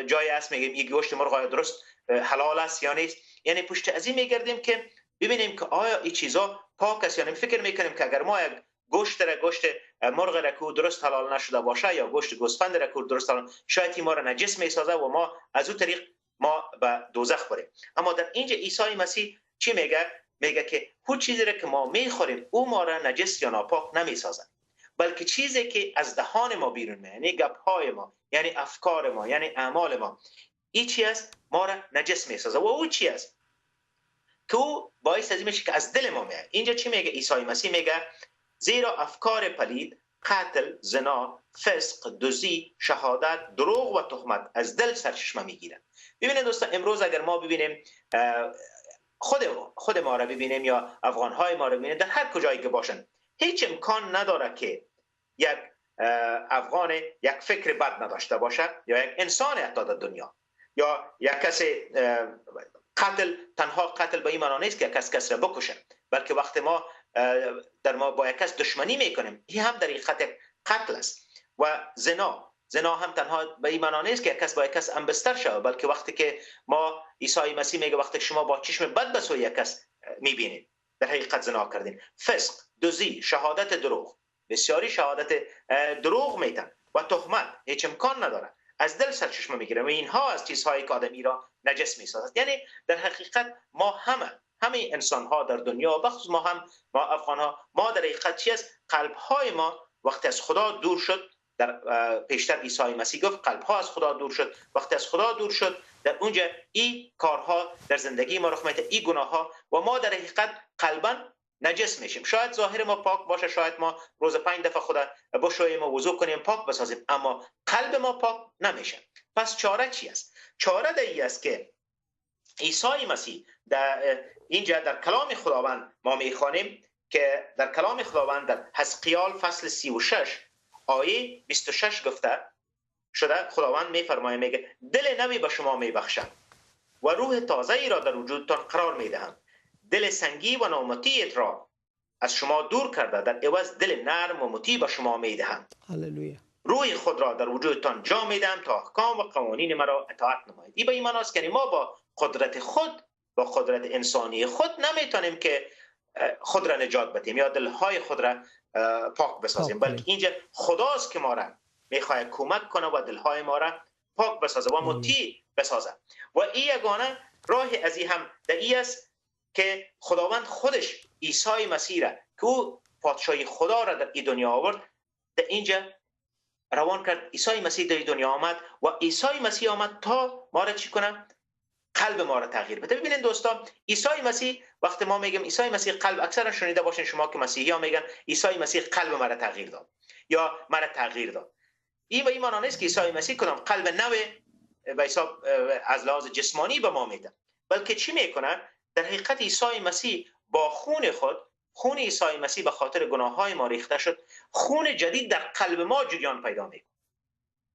جای است میگیم این گوشت مرغ درست حلال است یا نیست. یعنی پشت از این میگردیم که ببینیم که آیا این چیزا پاک است یا نه. فکر میکنیم که اگر ما یک گوشت مرغ را که درست حلال نشده باشه یا گوشت گوسفند را که درست حلال، شاید این ما را نجس میسازه و ما از اون طریق ما به دوزخ بریم. اما در اینجا عیسی مسیح چی میگه؟ میگه که هیچ چیزی را که ما میخوریم او ما را نجس یا ناپاک نمیسازه، بلکه چیزی که از دهان ما بیرون میاد، یعنی گپ‌های ما، یعنی افکار ما، یعنی اعمال ما، این چی است؟ ما را نجس میسازه. و او چی است؟ که او باعث از این میشه که از دل ما میاد. اینجا چی میگه عیسی مسیح؟ میگه زیرا افکار پلید، قتل، زنا، فسق، دزدی، شهادت، دروغ و تهمت از دل سرچشمه میگیرند. ببینید دوستان، امروز اگر ما ببینیم خود ما را ببینیم یا افغانهای ما را ببینیم، در هر کجایی که باشند، هیچ امکان نداره که یک افغان یک فکر بد نداشته باشد یا یک انسان حتی در دنیا یا یک کسی تنها قتل به این معنا نیست که یک کس را بکشه، بلکه وقتی ما با یک کس دشمنی میکنیم، این هم در حقیقت قتل است. و زنا هم تنها به این معنا نیست که یک کس با یک کس انبستر شود، بلکه وقتی که ما عیسی مسیح میگه وقتی شما با چشم بد به سوی یک کس میبینید، در حقیقت زنا کردین. فسق، دزدی، شهادت دروغ، بسیاری شهادت دروغ میتن و تهمت هیچ امکان نداره، از دل سرچشمه میگیره و اینها از چیزهایی که آدمی را نجس میسازد. یعنی در حقیقت ما همه انسان ها در دنیا، بخصوص ما افغان ها، ما در حقیقت چی است؟ قلب های ما وقتی از خدا دور شد، در پیشتر عیسی مسیح گفت قلب ها از خدا دور شد، وقتی از خدا دور شد در اونجا این کارها در زندگی ما رخ میده، این گناه ها، و ما در حقیقت قلبا نجس میشیم. شاید ظاهر ما پاک باشه، شاید ما روز 5 دفعه خدا بشوییم و وضو کنیم پاک بسازیم، اما قلب ما پاک نمیشه. پس چاره چی است؟ چاره این است که عیسی مسیح در اینجا در کلام خداوند ما میخوانیم که در کلام خداوند در حزقیال فصل 36 آیه 26 گفته شده، خداوند میفرماید، میگه دل نوی به شما میبخشم و روح تازه ای را در وجودتان قرار میدهم. دل سنگی و نامطیعت را از شما دور کرده، در عوض دل نرم و مطیع به شما میدهم. هللویا. روح خود را در وجودتان جا میدهم تا احکام و قوانین مرا اطاعت نمایید. این به این معنی است که ما با قدرت خود، با قدرت انسانی خود نمیتونیم که خود را نجات بدیم یا دلهای خود را پاک بسازیم، بلکه اینجا خداست که ما را میخواد کمک کنه و دلهای ما را پاک بسازه و مطیع بسازه. و این یگانه راه از این هم در این است که خداوند خودش عیسی مسیح را که او پادشاهی خدا را در این دنیا آورد، در اینجا روان کرد. عیسی مسیح در این دنیا آمد و عیسی مسیح آمد تا ما را چی کنه؟ قلب ما را تغییر بده. ببینید دوستان، عیسی مسیح، وقتی ما میگیم عیسی مسیح قلب، اکثرا شنیده باشین شما که مسیحی ها میگن عیسی مسیح قلب ما را تغییر داد یا مرا تغییر داد. این به این معنی نیست که عیسی مسیح کدام قلب نو به حساب از لحاظ جسمانی به ما میده، بلکه چی میکنه؟ در حقیقت عیسی مسیح با خون خود، خون عیسی مسیح به خاطر گناههای ما ریخته شد، خون جدید در قلب ما جریان پیدا میکنه.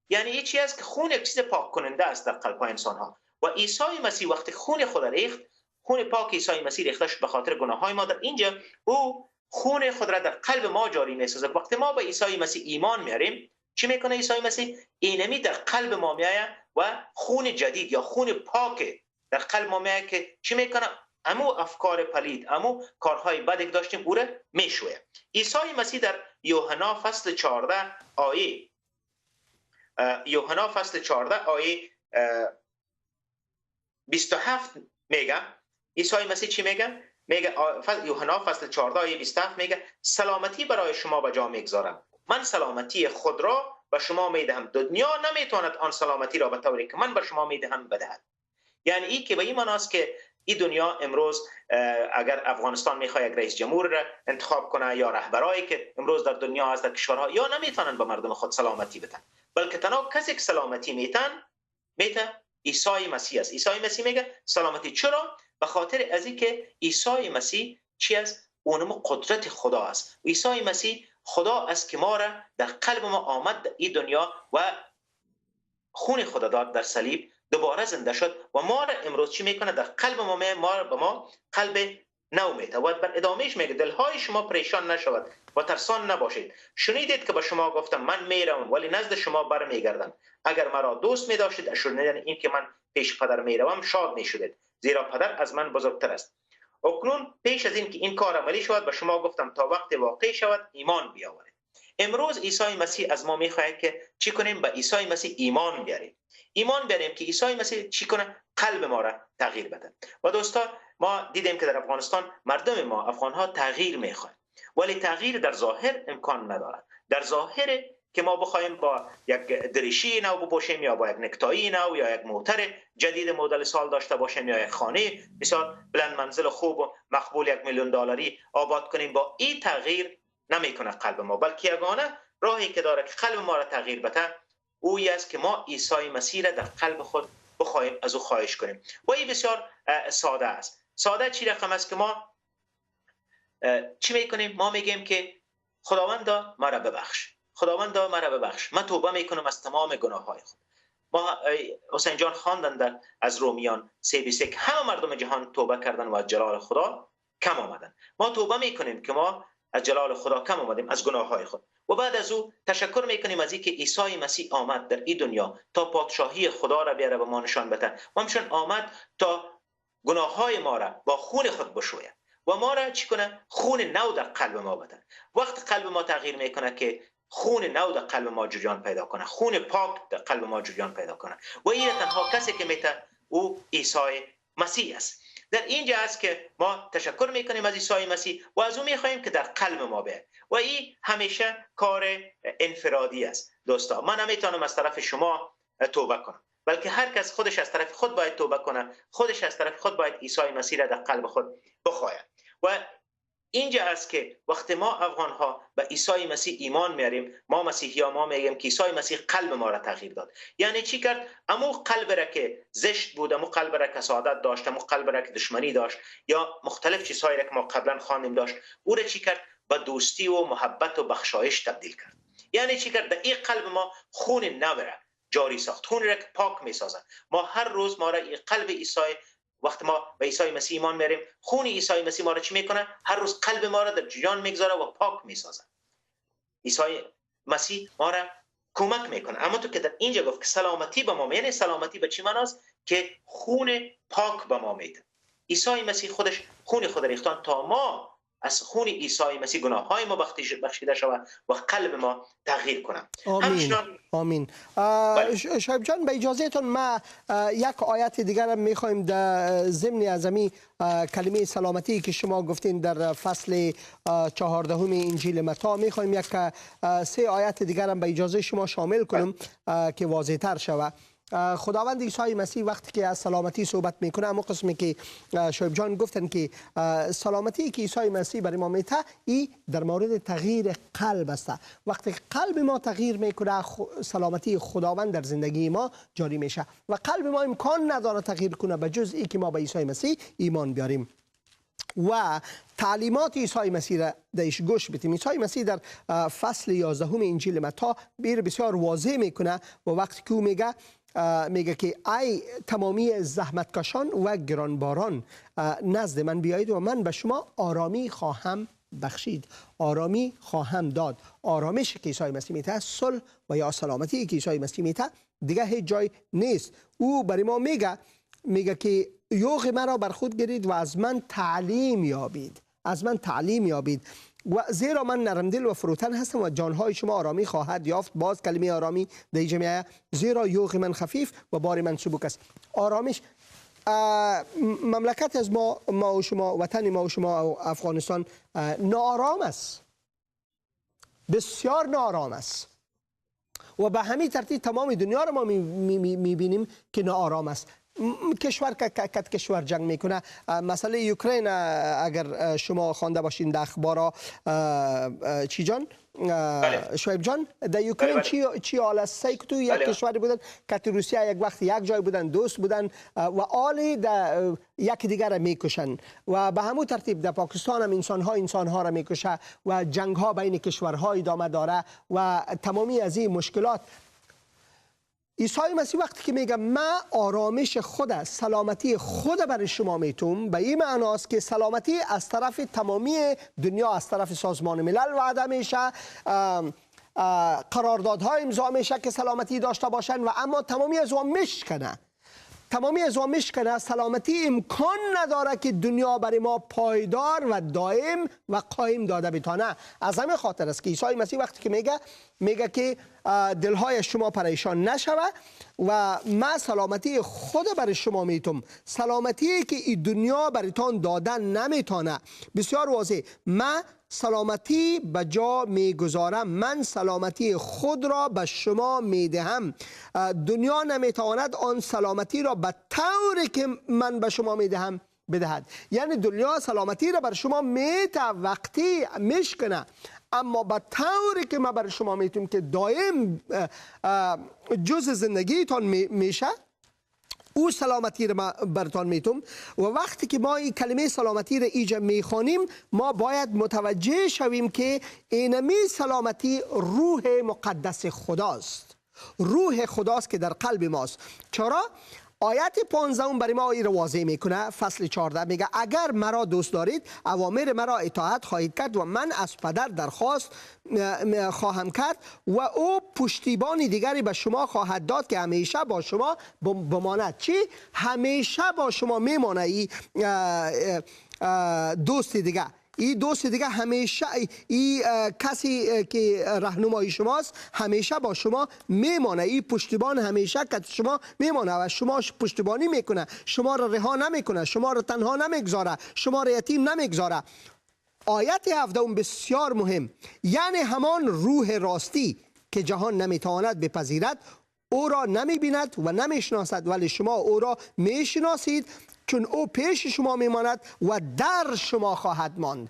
یعنی این چیزی است که خون یک چیز پاک کننده است در قلب انسان ها، و عیسی مسیح وقتی خون خود ریخت، خون پاک عیسی مسیح ریخته شد به خاطر گناههای ما، در اینجا او خون خود را در قلب ما جاری میسازه. وقتی ما به عیسی مسیح ایمان میاریم، چی میکنه عیسی مسیح؟ اینمی در قلب ما میآید و خون جدید یا خون پاک در قلب ما میآید که چی میکنه؟ امو افکار پلید، امو کارهای بدی که داشتیم او را میشویه. عیسی مسیح در یوحنا فصل 14 آیه 27 میگه، عیسی مسیح چی میگه؟ میگه یوحنا فصل 14 آیه 27 میگه سلامتی برای شما به جا میگذارم، من سلامتی خود را به شما میدهم، دنیا نمیتواند آن سلامتی را به طوری که من به شما میدهم بدهد. یعنی این که به این معنی است که این دنیا امروز اگر افغانستان میخواد یک رئیس جمهور را انتخاب کنه یا رهبرایی که امروز در دنیا هست در کشورها، یا نمیتونن به مردم خود سلامتی بدن، بلکه تنها کسی که سلامتی میته عیسی مسیح است. عیسی مسیح میگه سلامتی. چرا؟ به خاطر از اینکه عیسی مسیح چی است؟ اونم قدرت خدا است. عیسی مسیح خدا است که ما را در قلب ما آمد در این دنیا و خون خدا داد در صلیب، دوباره زنده شد و ما را امروز چی میکنه؟ در قلب ما قلب نو میده. و بر ادامهش میگه دلهای شما پریشان نشود و ترسان نباشید. شنیدید که به شما گفتم من میروم ولی نزد شما برمیگردم. اگر مرا دوست میداشتید از شنیدن این که من پیش پدر میروم شاد میشدید، زیرا پدر از من بزرگتر است. اکنون پیش از این که این کار عملی شود به شما گفتم تا وقت واقع شود ایمان بیاورید. امروز عیسی مسیح از ما میخواهد که چی کنیم؟ به عیسی مسیح ایمان بیاریم. ایمان بیاریم که عیسی مسیح چی کنه؟ قلب ما را تغییر بده. و دوستان، ما دیدیم که در افغانستان مردم ما افغانها تغییر میخوان، ولی تغییر در ظاهر امکان نداره. در ظاهر که ما بخوایم با یک دریشی نو بپوشیم یا با یک نکتایی نو یا یک موتر جدید مدل سال داشته باشیم یا یک خانه بسیار بلند منزل خوب و مقبول $1,000,000 آباد کنیم، با این تغییر نمیکنه قلب ما، بلکه یگانه راهی که داره که قلب ما را تغییر بده اویی است که ما عیسی مسیح را در قلب خود بخواهیم از او خواهش کنیم. و این بسیار ساده است. ساده چی رقم است که ما چی میکنیم؟ ما میگیم که خداوندا مرا ببخش، خداوندا مرا ببخش، من توبه میکنم از تمام گناههای خود. ما حسین جان خواندند از رومیان 3:23 که همه مردم جهان توبه کردن و از جلال خدا کم آمدن. ما توبه میکنیم که ما از جلال خدا کم آمدیم، از گناههای خود، و بعد از او تشکر میکنیم از اینکه عیسی مسیح آمد در این دنیا تا پادشاهی خدا را بیاره و ما نشان بده، و همچنین آمد تا گناههای ما را با خون خود بشوید و ما را چی کنه؟ خون نو در قلب ما بده. وقت قلب ما تغییر میکنه که خون نو در قلب ما جریان پیدا کنه، خون پاک در قلب ما جریان پیدا کنه، و این تنها کسی که میته او عیسی مسیح است. در اینجا است که ما تشکر میکنیم از عیسی مسیح و از او میخواهیم که در قلب ما بیاید، و این همیشه کار انفرادی است. دوستا، من نمیتونم از طرف شما توبه کنم، بلکه هر کس خودش از طرف خود باید توبه کنه، خودش از طرف خود باید عیسی مسیح را در قلب خود بخواهد. و اینجا است که وقتی ما افغان ها به عیسی مسیح ایمان میاریم، ما مسیحی ها ما میگیم که عیسی مسیح قلب ما را تغییر داد. یعنی چی کرد؟ امو قلب را که زشت بود، امو قلب را که سعادت داشت، امو قلب را که دشمنی داشت یا مختلف چیزهایی را که ما قبلا خواندیم داشت، او را چی کرد؟ به دوستی و محبت و بخشایش تبدیل کرد. یعنی چی کرد؟ در این قلب ما خون نو را جاری ساخت، خون را که پاک میسازد. ما هر روز ما را این قلب عیسی، وقتی ما به عیسی مسیح ایمان میاریم، خون عیسی مسیح ما را چی میکنه؟ هر روز قلب ما را در جریان میگذاره و پاک میسازه. عیسی مسیح ما را کمک میکنه. اما تو که در اینجا گفت که سلامتی به ما، یعنی سلامتی به چی معناست؟ که خون پاک به ما میده. عیسی مسیح خودش خون خود ریختن تا ما از خون عیسی مسیح گناههای ما بخشیده شود و قلب ما تغییر کنه. آمین. آمین. شایب جان، به اجازهتون ما یک آیت دیگر هم میخوایم در ضمن از این کلمه سلامتی که شما گفتین در فصل 14 انجیل متی، میخوایم یک 3 آیت دیگر هم به اجازه شما شامل کنم که واضح تر شود. خداوند عیسی مسیح وقتی که از سلامتی صحبت میکنه، اما قسمی که شایب جان گفتن که سلامتی که عیسی مسیح برای ما میده، این در مورد تغییر قلب است. وقتی قلب ما تغییر میکنه، سلامتی خداوند در زندگی ما جاری میشه و قلب ما امکان نداره تغییر کنه به جز ای که ما به عیسی مسیح ایمان بیاریم و تعلیمات عیسی مسیح را درش گوش بدیم. عیسی مسیح در فصل 11 انجیل متی بسیار واضح میکنه و وقتی که او میگه که ای تمامی زحمتکشان و گرانباران نزد من بیایید و من به شما آرامی خواهم بخشید، آرامی خواهم داد. آرامش که عیسی مسیح میده، صلح و یا سلامتی که عیسی مسیح میده دیگه هیچ جای نیست. او برای ما میگه که یوغ مرا بر خود گیرید و از من تعلیم یابید، از من تعلیم یابید و زیرا من نرمدل و فروتن هستم و جانهای شما آرامی خواهد یافت. باز کلمه آرامی در اینجا میآید، زیرا یوغ من خفیف و بار من سبک است. آرامش مملکت از ما و شما، وطن ما و شما و افغانستان ناآرام است، بسیار ناآرام است و به همین ترتیب تمام دنیا را ما میبینیم که ناآرام است. کشور که کشور جنگ میکنه. مسئله اوکراین اگر شما خوانده باشین در اخبارا، چی جان؟ شعیب جان، در اوکراین چی حال است؟ تو یک کشوری بودن که روسیه یک وقت یک جای بودن، دوست بودن و آلی در یک دیگر را میکشن و به همون ترتیب در پاکستان هم انسانها را میکشه و جنگ ها بین کشورها ادامه داره و تمامی از این مشکلات. عیسی مسیح وقتی که میگه من آرامش خود، سلامتی خود برای شما میتونم، به این معناست که سلامتی از طرف تمامی دنیا، از طرف سازمان ملل وعده میشه، قراردادهای امضا میشه که سلامتی داشته باشن و اما تمامی از اون میشکنه. سلامتی امکان نداره که دنیا برای ما پایدار و دائم و قایم داده بتانه. از همین خاطر است که عیسی مسیح وقتی که میگه که دلهای شما پریشان نشوه و من سلامتی خود برای شما میتونم، سلامتی که این دنیا برایتان دادن نمیتونه. بسیار واضح، من سلامتی به جا میگذارم، من سلامتی خود را به شما میدهم. دنیا نمیتواند آن سلامتی را به طوری که من به شما میدهم بدهد. یعنی دنیا سلامتی را بر شما میده وقتی میشکنه، اما به طوری که ما برای شما میتونیم که دائم جز زندگیتان میشه، او سلامتی را ما برتان میتونم. و وقتی که ما این کلمه سلامتی را ایجا میخوانیم، ما باید متوجه شویم که اینمی سلامتی روح مقدس خداست، روح خداست که در قلب ماست. چرا؟ آیت 15 برای ما این را واضح میکنه. فصل 14 میگه اگر مرا دوست دارید اوامر مرا اطاعت خواهید کرد و من از پدر درخواست خواهم کرد و او پشتیبانی دیگری به شما خواهد داد که همیشه با شما بماند. چی؟ همیشه با شما میمانه. این دوست دیگه، این دوست دیگه همیشه، این کسی که راهنمای شماست همیشه با شما میمانه. این پشتیبان همیشه که شما میمانه و شما پشتیبانی میکنه، شما را رها نمیکنه، شما را تنها نمیگذاره، شما را یتیم نمیگذاره. آیت 17 بسیار مهم، یعنی همان روح راستی که جهان نمیتواند بپذیرد، او را نمیبیند و نمیشناسد، ولی شما او را میشناسید چون او پیش شما میماند و در شما خواهد ماند.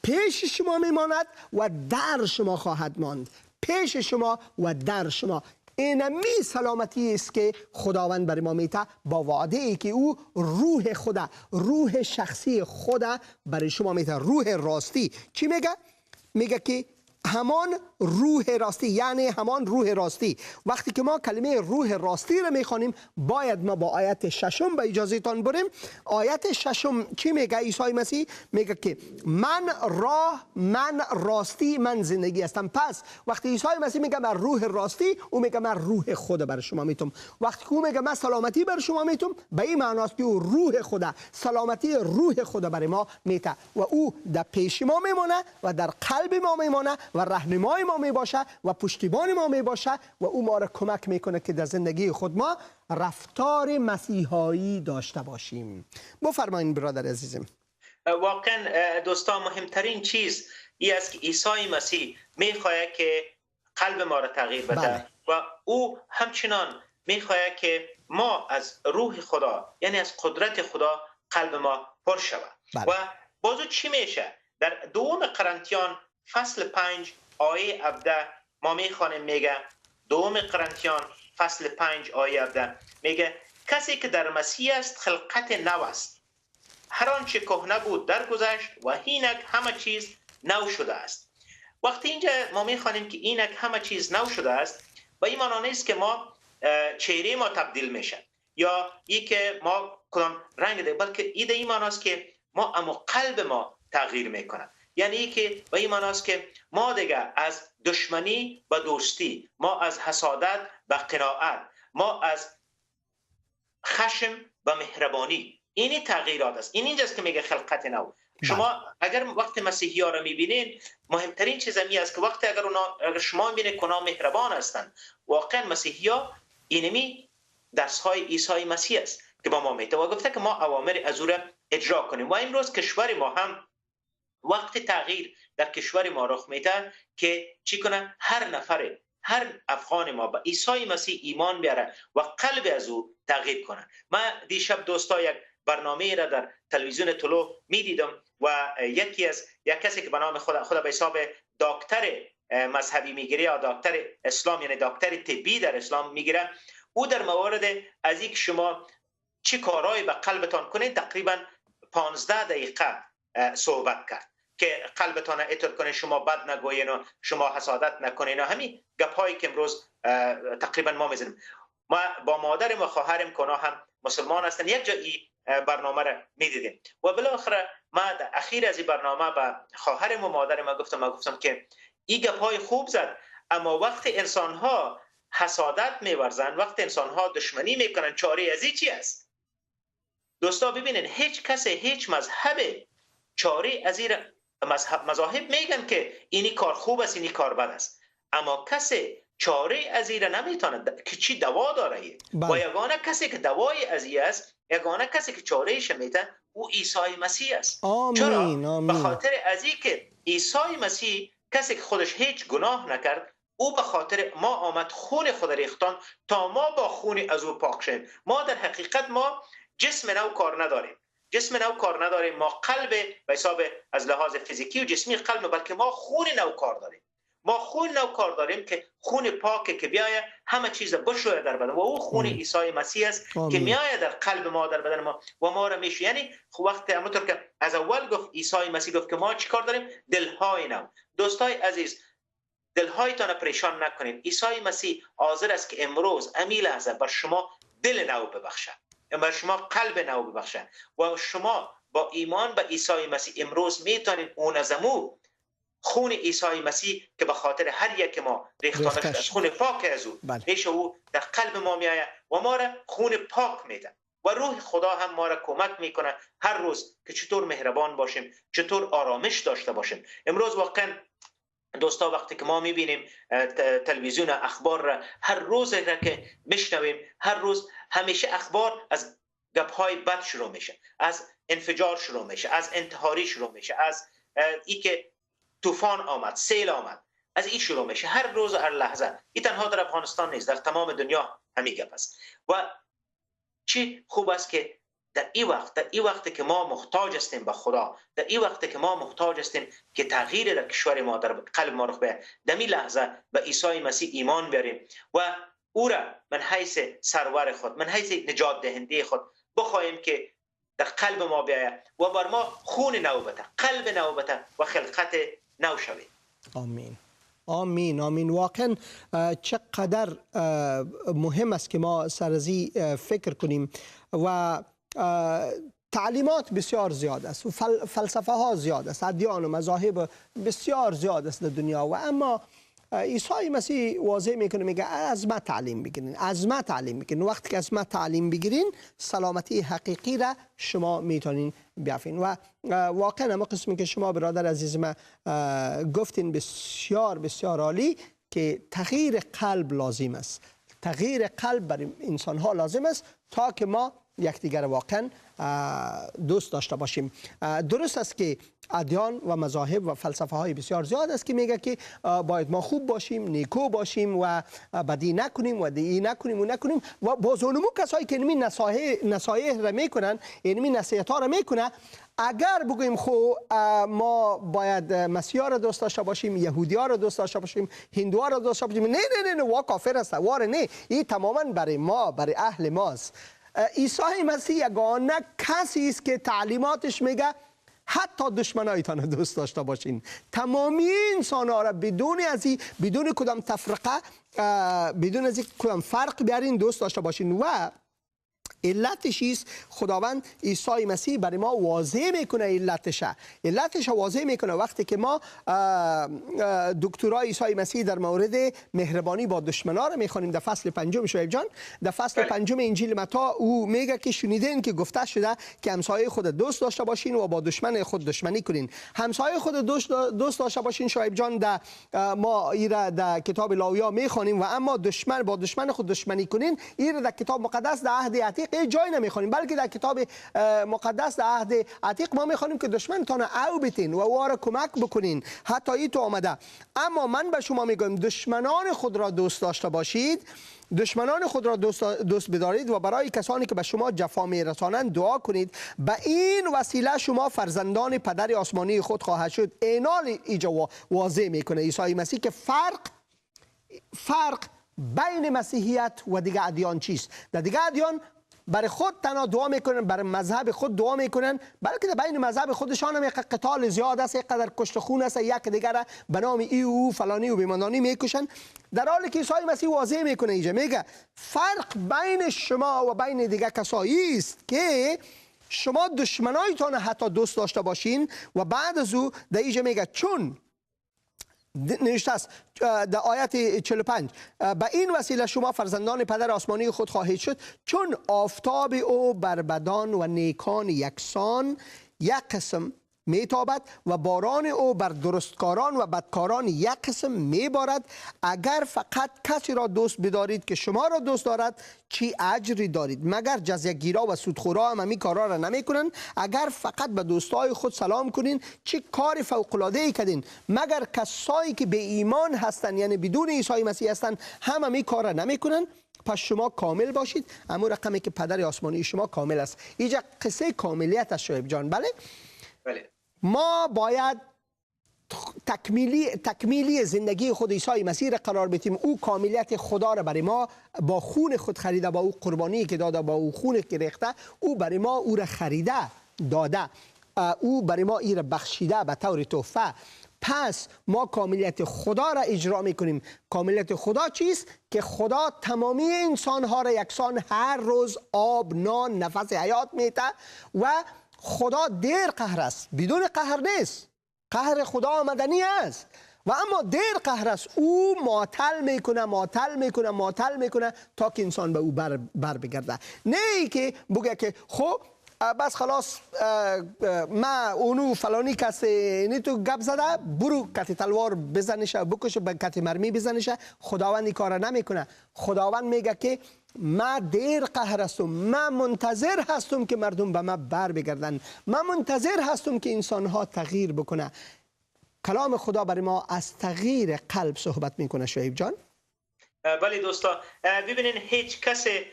پیش شما میماند و در شما خواهد ماند. پیش شما و در شما. اینمی سلامتی است که خداوند برای ما میده با وعده ای که او روح خدا، روح شخصی خدا برای شما میده. روح راستی چی میگه؟ میگه که همان روح راستی، یعنی همان روح راستی. وقتی که ما کلمه روح راستی رو میخوانیم، باید ما با آیت 6 به اجازه تان بریم. آیت 6 چی میگه؟ عیسی مسیح میگه که من راه، من راستی، من زندگی هستم. پس وقتی عیسی مسیح میگه من روح راستی، او میگه من روح خدا بر شما میتم. وقتی که او میگه من سلامتی بر شما میتم، به این معناست که او روح خدا، سلامتی روح خدا برای ما میته و او در پیش ما میمونه و در قلب ما میمونه و راهنمای ما میباشه و پشتیبان ما میباشه و او ما را کمک میکنه که در زندگی خود ما رفتار مسیحایی داشته باشیم. بفرمایید برادر عزیزم. واقعا دوستان، مهمترین چیز این است که عیسی مسیح میخواهد که قلب ما را تغییر بده و او همچنان میخواهد که ما از روح خدا، یعنی از قدرت خدا، قلب ما پر شود. و بازو چی میشه؟ در دوم قرنتیان فصل 5 آیه 17 ما میخوانیم، میگه دوم قرنتیان فصل 5 آیه 17 میگه کسی که در مسیح است خلقت نو است، هر آنچه کهنه بود درگذشت و اینک همه چیز نو شده است. وقتی اینجا ما میخوانیم که اینک همه چیز نو شده است، و این معنی نیست که ما چهره ما تبدیل میشه یا ای که ما کدام رنگ ده، بلکه این معنی است که ما اما قلب ما تغییر میکنه. یعنی ای که به این معنی است که ما دیگه از دشمنی به دوستی، ما از حسادت به قناعت، ما از خشم به مهربانی، اینی تغییرات است. این اینجاست که میگه خلقت نو. شما اگر وقت مسیحی ها را میبینین، مهمترین چیز می است که وقتی اگر شما میبینید که اونا مهربان هستند، واقعا مسیحی ها اینمی درس های عیسی مسیح است که با ما میده و گفته که ما اوامر از او را اجرا کنیم. و امروز کشور ما هم وقت تغییر در کشور ما رخ میده که چی کنه؟ هر نفر، هر افغان ما به عیسی مسیح ایمان بیاره و قلب از او تغییر کنه. من دیشب دوستا یک برنامه را در تلویزیون طلوع میدیدم و یک کسی که به نام خود به حساب دکتر مذهبی میگیره یا دکتر اسلام، یعنی دکتر طبی در اسلام میگیره، او در مورد از اینکه شما چه کارهایی به قلبتان کنید تقریبا 15 دقیقه صحبت کرد که قلبتان اطر کنه، شما بد نگوین و شما حسادت نکنین و همین گپ‌هایی که امروز تقریبا ما میزنیم. ما با مادرم و خواهرم که اونا هم مسلمان هستن یک جا این برنامه را میدیدیم و بالاخره ما در اخیر از این برنامه به خواهرم و مادرم گفتم که این گپ‌های خوب زد، اما وقت انسان ها حسادت میورزن، وقت انسان ها دشمنی میکنن، چاره از این چی است؟ دوستا ببینین، هیچ کسی، هیچ مذهب چاره از این مذاهب میگن که اینی کار خوب است، اینی کار بد است، اما کسی چاره از این نمیتونه که چی دوا داره. و یگانه کسی که دوای از این است، یگانه کسی که چارهش میده، او عیسی مسیح است. آمین. چرا؟ به خاطر از این که عیسی مسیح کسی که خودش هیچ گناه نکرد، او به خاطر ما آمد خون خود ریختان تا ما با خون از او پاک شیم. ما در حقیقت ما جسم نو کار نداریم، جسم نو کار نداریم، ما قلب به حساب از لحاظ فیزیکی و جسمی قلب، بلکه ما خون نو کار داریم. ما خون نو کار داریم که خون پاک که بیاید همه چیز بشویه در بدن و او خون عیسی مسیح است که میآید در قلب ما، در بدن ما و ما را میشه. یعنی وقتی همونطور که از اول گفت عیسی مسیح گفت که ما چیکار داریم؟ دلهای نو. دوستای عزیز، دلهایتان پریشان نکنید. عیسی مسیح حاضر است که امروز امی لحظه بر شما دل نو ببخشد، بر شما قلب نو ببخشد و شما با ایمان به عیسی مسیح امروز میتونید اون از امو خون عیسی مسیح که به خاطر هر یک ما ریختانه شده است، خون پاک از او میشه، او در قلب ما میآید و ما را خون پاک میده و روح خدا هم ما را کمک میکنه هر روز که چطور مهربان باشیم، چطور آرامش داشته باشیم. امروز واقعا دوستا وقتی که ما میبینیم تلویزیون اخبار را هر روز را که میشنویم، هر روز همیشه اخبار از گپ‌های بد شروع میشه، از انفجار شروع میشه، از انتحاری شروع میشه، از ای که طوفان آمد، سیل آمد، از این شروع میشه. هر روز هر لحظه. این تنها در افغانستان نیست، در تمام دنیا همین گپ است. و چی خوب است که در این وقت که ما محتاج هستیم به خدا، در این وقت که ما محتاج هستیم که تغییر در کشور ما، در قلب ما رخ بده، در این لحظه به عیسی مسیح ایمان بیاریم و او را من حیث سرور خود، من حیث نجات دهنده خود بخواهیم که در قلب ما بیاید و بر ما خون نو بده، قلب نو بده و خلقت نو شوید. آمین. آمین آمین. واقعا چقدر مهم است که ما سرزی فکر کنیم و تعلیمات بسیار زیاد است و فلسفه ها زیاد است، ادیان و مذاهب بسیار زیاد است در دنیا و اما عیسی مسیح واضح میکنه، میگه از ما تعلیم بگیرین، از ما تعلیم بگیرین. وقتی که از ما تعلیم بگیرین سلامتی حقیقی را شما میتونین بیافین. و واقعا اما قسمی که شما برادر عزیز ما گفتین بسیار بسیار عالی که تغییر قلب لازم است. تغییر قلب برای انسان ها لازم است تا که ما یکدیگر واقعا دوست داشته باشیم. درست است که ادیان و مذاهب و فلسفه های بسیار زیاد است که میگه که باید ما خوب باشیم، نیکو باشیم و بدی نکنیم و دی نکنیم و نکنیم و باز اونمو کسایی که اینمی نصایح را میکنن، اینمی نصیحت ها را میکنن، اگر بگوییم خو ما باید مسیحا را دوست داشته باشیم، یهودی ها را دوست داشته باشیم، هندوها را دوست داشته باشیم، نه نه نه وا کافر است، واره نه، این تماما برای ما، برای اهل ماست. عیسی مسیح یگانه کسی است که تعلیماتش میگه حتی دشمنایتان دوست داشته باشین. تمامی انسان ها را بدون کدام تفرقه، بدون از کدام فرق بیارین دوست داشته باشین. و علتش است خداوند عیسی مسیح برای ما واضح میکنه، علتش واضح میکنه وقتی که ما دکترای عیسی مسیح در مورد مهربانی با دشمنا رو میخوانیم در فصل 5 شعیب جان، در فصل 5 انجیل متی او میگه که شنیدین که گفته شده که همسایه خود دوست داشته باشین و با دشمن خود دشمنی کنین. همسایه خود دوست داشته باشین شعیب جان در ما ایره در کتاب لاویا میخوانیم و اما با دشمن خود دشمنی کنین ایره در کتاب مقدس در عهد عتیق جای نمیخوانیم، بلکه در کتاب مقدس در عهد عتیق ما میخوانیم که دشمنتان او بتین و او را کمک بکنین حتی ای تو آمده. اما من به شما میگم دشمنان خود را دوست داشته باشید، دشمنان خود را دوست بدارید و برای کسانی که به شما جفا میرسانند دعا کنید، به این وسیله شما فرزندان پدر آسمانی خود خواهد شد. اینال اینجا واضح میکنه عیسی مسیح که فرق بین مسیحیت و دیگه ادیان چیست. در دیگه ادیان برای خود تنها دعا میکنن، برای مذهب خود دعا میکنن، بلکه در بین مذهب خودشان هم یک قتال زیاد است، یک قدر کشت خون است، یک دیگر به نام ای او فلانی و بیماندانی میکشن، در حالی که عیسی مسیح واضح میکنه اینجا میگه فرق بین شما و بین دیگر کسایی است که شما دشمنایتان حتی دوست داشته باشین. و بعد از او در اینجا میگه چون نوشته است در آیت 45 به این وسیله شما فرزندان پدر آسمانی خود خواهید شد، چون آفتاب او بر بدان و نیکان یکسان یک قسم میتابد و باران او بر درستکاران و بدکاران یک قسم میبارد. اگر فقط کسی را دوست بدارید که شما را دوست دارد چی اجری دارید؟ مگر جزیه‌گیرا و سودخورا هم همین کارا را نمیکنن؟ اگر فقط به دوستای خود سلام کنین چی کار فوق العاده ای کردین؟ مگر کسایی که به ایمان هستند یعنی بدون عیسی مسیح هستند هم همین کار را نمیکنن؟ پس شما کامل باشید. همون رقمی که پدر آسمانی شما کامل است. اینجا قصه کاملیت است شعیب جان. بله ما باید تکمیلی زندگی خود عیسی مسیح را قرار بدیم. او کاملیت خدا را برای ما با خون خود خریده، با او قربانی که داده، با او خون که ریخته، او برای ما او را خریده داده، او برای ما این را بخشیده به طور تحفه. پس ما کاملیت خدا را اجرا میکنیم. کاملیت خدا چیست؟ که خدا تمامی انسانها را یکسان هر روز آب، نان، نفس حیات میده و خدا دیر قهر است، بدون قهر نیست. قهر خدا آمدنی است و اما دیر قهر است. او معطل میکنه تا که انسان به او بر بگرده. نه ای که بگه که خب بس خلاص ما اونو فلانی کس اینی تو گپ زده، برو کت تلوار بزنش بکشه، به کت مرمی بزنش. خداوند این کار نمیکنه. خداوند میگه که ما دیر قهر هستم، من منتظر هستم که مردم به من بر بگردن، من منتظر هستم که انسان ها تغییر بکنه. کلام خدا برای ما از تغییر قلب صحبت میکنه شعیب جان. ولی دوستا ببینین هیچ کسی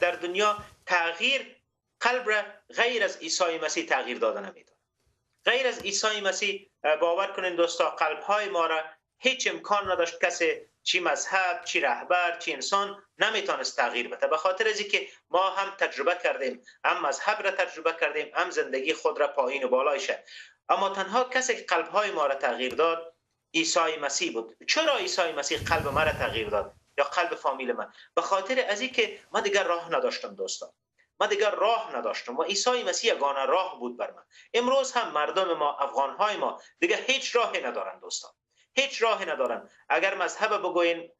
در دنیا تغییر قلب را غیر از عیسی مسیح تغییر داده نمیتونه. غیر از عیسی مسیح باور کنین دوستا قلب های ما را هیچ امکان نداشت کسی، چی مذهب، چی رهبر، چی انسان نمیتونست تغییر بده. به خاطر از اینکه ما هم تجربه کردیم، هم مذهب را تجربه کردیم، هم زندگی خود را پایین و بالایش. اما تنها کسی که قلب های ما را تغییر داد عیسی مسیح بود. چرا عیسی مسیح قلب ما را تغییر داد یا قلب فامیل من؟ به خاطر از اینکه ما دیگر راه نداشتم دوستا. ما دیگر راه نداشتم و عیسی مسیح یگانه راه بود بر من. امروز هم مردم ما، افغان های ما دیگر هیچ راهی ندارن دوستا. هیچ راهی ندارن. اگر مذهب بگوین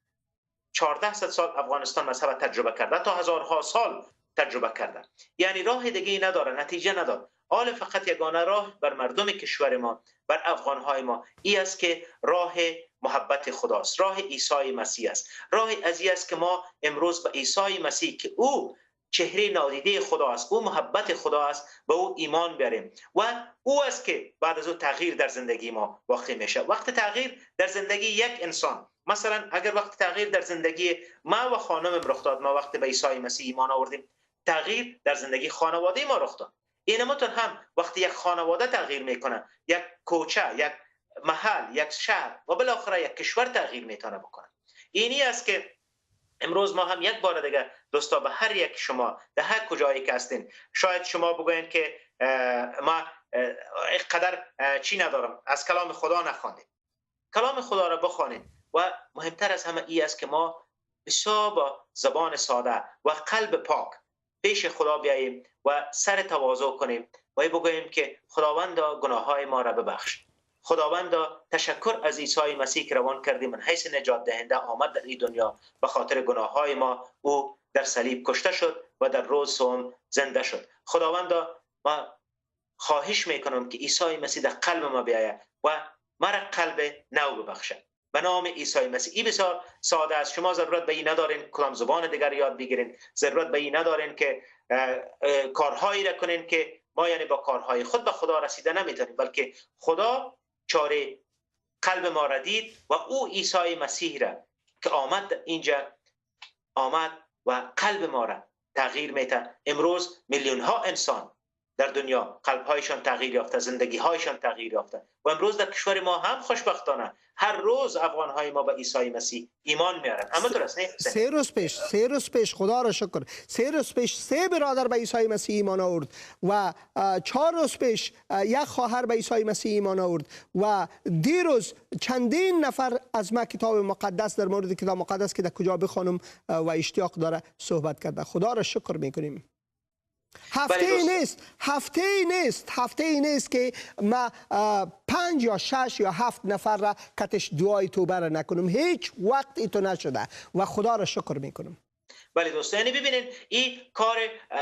1400 سال افغانستان مذهب تجربه کرده، تا هزارها سال تجربه کرده، یعنی راه دیگه نداره، نتیجه نداره. حال فقط یگانه راه بر مردم کشور ما، بر افغان های ما این است که راه محبت خداست، راه عیسی مسیح است. راه ازی است که ما امروز به عیسی مسیح که او چهره نادیده خدا است، او محبت خدا است، به او ایمان بیاریم و او است که بعد از او تغییر در زندگی ما واقع میشه. وقت تغییر در زندگی یک انسان، مثلا اگر وقت تغییر در زندگی ما و خانمم رخ داد، ما وقت به عیسی مسیح ایمان آوردیم، تغییر در زندگی خانواده ما رخ داد. اینمتون هم وقتی یک خانواده تغییر میکنه، یک کوچه، یک محل، یک شهر و بالاخره یک کشور تغییر میتونه بکنه. اینی است که امروز ما هم یک بار دیگه دوستا به هر یک شما در هر کجایی که هستین، شاید شما بگوین که ما قدر چی ندارم، از کلام خدا نخواندیم. کلام خدا را بخوانید و مهمتر از همه ای است که ما بسیار با زبان ساده و قلب پاک پیش خدا بیاییم و سر تواضع کنیم و بگوییم که خداوندا گناههای ما را ببخش. خداوندا تشکر از عیسی مسیح که روان کردی من حیث نجات دهنده آمد در این دنیا، به خاطر گناههای ما او در صلیب کشته شد و در روز سوم زنده شد. خداوندا ما خواهش میکنم که عیسی مسیح در قلب ما بیاید و مرا قلب نو ببخشه به نام عیسی مسیح. این بسیار ساده است. شما ضرورت به این ندارین کلام زبان دیگر یاد بگیرین، ضرورت به این ندارین که کارهایی را کنین که ما یعنی با کارهای خود به خدا رسیده نمیتونیم، بلکه خدا چاره قلب ما را دید و او عیسی مسیح را که آمد اینجا آمد و قلب ما را تغییر میده. امروز میلیون ها انسان در دنیا قلبهایشان تغییر یافته، زندگی هایشان تغییر یافته و امروز در کشور ما هم خوشبختانه هر روز افغان های ما به عیسی مسیح ایمان میارن. اما درست نه؟ سه روز پیش خدا را شکر، 3 روز پیش 3 برادر به عیسی مسیح ایمان آورد و 4 روز پیش یک خواهر به عیسی مسیح ایمان آورد و دیروز چندین نفر از ما کتاب مقدس در مورد کتاب مقدس که در کجا بخوانم و اشتیاق داره صحبت کرده. خدا را شکر میکنیم. هفته ای نیست که ما 5 یا 6 یا 7 نفر را کتش دعای توبه را نکنم. هیچ وقت ایتو نشده و خدا را شکر میکنم. بله دوستان، یعنی ببینید این کار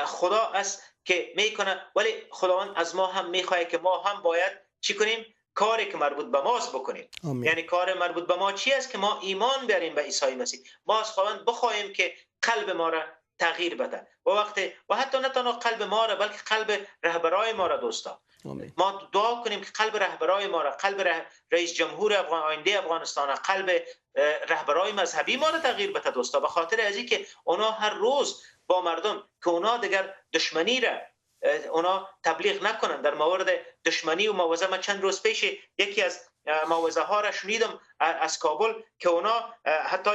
خدا است که میکنه، ولی خداوند از ما هم میخواه که ما هم باید چی کنیم؟ کاری که مربوط به ماست بکنیم. یعنی کار مربوط به ما چی است؟ که ما ایمان بیاریم به عیسی مسیح. ما از خداوند بخواهیم که قلب ما را تغییر بده و حتی نه تنها قلب ما را بلکه قلب رهبرای ما را دوستا. ما دعا کنیم که قلب رهبرای ما را، قلب رئیس جمهور آینده افغانستان، قلب رهبرای مذهبی ما را تغییر بده دوستا، به خاطر ازی که اونا هر روز با مردم که اونا دیگر دشمنی را اونا تبلیغ نکنن. در مورد دشمنی و موعظه، ما چند روز پیش یکی از موعظه ها را شنیدم از کابل که اونا حتی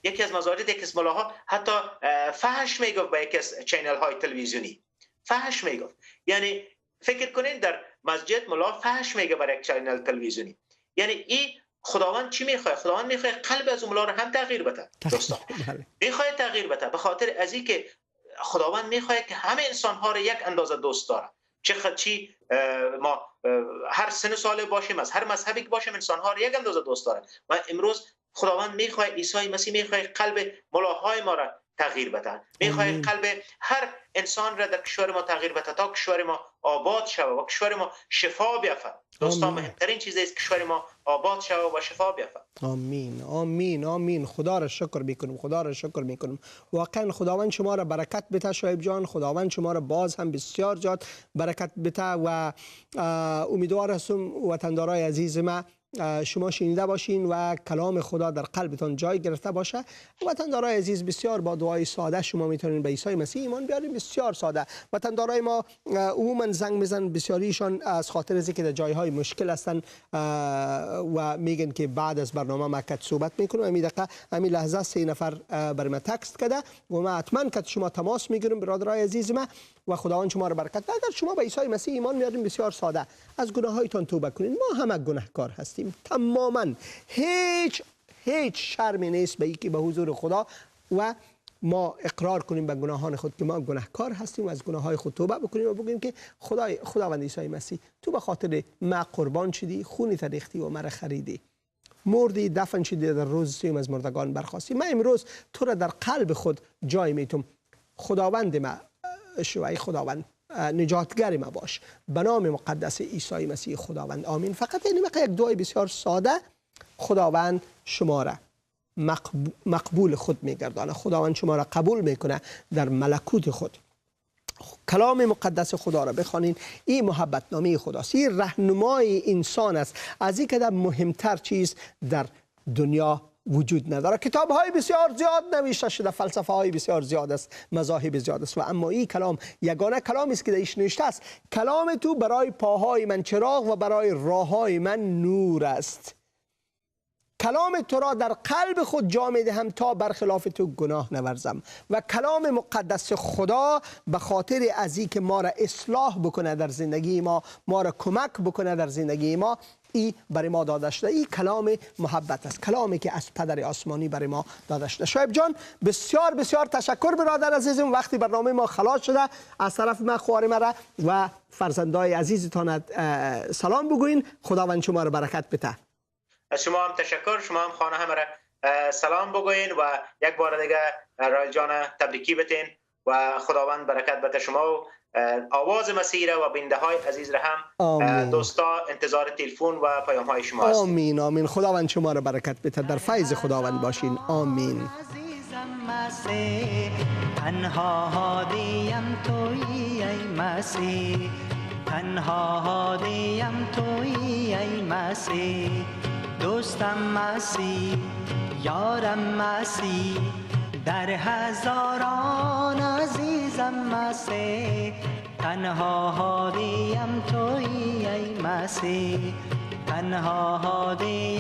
یکی از مزارید یک از ملاها حتی فحش میگفت به یکی از چینل های تلویزیونی، فحش میگفت. یعنی فکر کنین در مسجد ملا فحش میگه برای یک چینل تلویزیونی. یعنی این خداوند چی میخواد؟ خداوند میخواد قلب از ملا رو هم تغییر بده دوستان، میخواد تغییر بده، به خاطر ازی که خداوند میخواد که همه انسان ها رو یک اندازه دوست داره. چی ما هر سن ساله باشیم، از هر مذهبی باشیم، انسان ها رو یک اندازه دوست داره. و امروز خداوند میخواد، عیسی مسیح میخواد قلب ملاهای ما را تغییر بده، میخواد قلب هر انسان را در کشور ما تغییر بده تا کشور ما آباد شود و کشور ما شفا بیافته. دوستان مهمترین چیز است کشور ما آباد شود و شفا بیافته. آمین آمین آمین. خدا را شکر میکنم، خدا را شکر میکنم. واقعا خداوند شما را برکت بده شعیب جان، خداوند شما را باز هم بسیار زیاد برکت بده و امیدوار هستم وطندارای عزیز ما شما شنیده باشین و کلام خدا در قلبتان جای گرفته باشه. وطندارای عزیز بسیار با دعای ساده شما میتونین به عیسی مسیح ایمان بیارین، بسیار ساده. وطندارای ما عموما زنگ میزنن، بسیاریشان از خاطر از اینکه در جایهای مشکل هستن و میگن که بعد از برنامه ما کت صحبت میکنم. همین لحظه 3 نفر برای ما تکست کرده و ما حتما کت شما تماس میگیرم برادرای عزیز ما و خداوند شما را برکت بده. اگر شما به عیسی مسیح ایمان میارین بسیار ساده از گناهایتان توبه کنین. ما همه گناهکار هستیم تماما، هیچ شرمی نیست به اینکه به حضور خدا و ما اقرار کنیم به گناهان خود که ما گناهکار هستیم و از گناههای خود توبه بکنیم و بگیم که خداوند عیسی مسیح تو به خاطر ما قربان شدی، خونت ریختی و مرا خریدی، مردی، دفن شدی، در روز سوم از مردگان برخاستی. من امروز تو را در قلب خود جای میتم. خداوند ما شو، ای خداوند نجاتگر ما باش، به نام مقدس عیسی مسیح خداوند آمین. فقط این یک دعای بسیار ساده خداوند شما را مقبول خود میگردانه، خداوند شما را قبول میکنه در ملکوت خود. کلام مقدس خدا را بخوانین، این محبت نامه خداست، این راهنمای انسان است. از این که مهمتر چیز در دنیا وجود نداره. کتاب های بسیار زیاد نوشته شده، فلسفه های بسیار زیاد است، مذاهب زیاد است و اما این کلام یگانه کلامی است که درش نوشته است کلام تو برای پاهای من چراغ و برای راههای من نور است. کلام تو را در قلب خود جا میدهم تا برخلاف تو گناه نورزم. و کلام مقدس خدا به خاطر از این که ما را اصلاح بکنه در زندگی ما را کمک بکنه در زندگی ما، ای برای ما داده شده. این کلام محبت است، کلامی که از پدر آسمانی برای ما داده شده. شعیب جان بسیار بسیار تشکر برادر عزیزم. وقتی برنامه ما خلاص شده از طرف من خوار مرا و فرزندای عزیزتان سلام بگوین. خداوند شما را برکت بده. از شما هم تشکر، شما هم خانه همه را سلام بگوین و یک بار دیگه رایل جان تبریکی بتین و خداوند برکت بده شما و آواز مسیح و بیننده های عزیز را هم. دوستا انتظار تلفن و پیام های شما هستیم. آمین آمین. خداوند شما را برکت بده، در فیض خداوند باشین. آمین. تنها هادیم تویی ای مسیح، تنها هادیم تویی ای مسیح، دوستم مسیح، یارم مسیح، در هزاران عزیزم مسیح، تنها هادیم تویی ای مسیح، تنها هادیم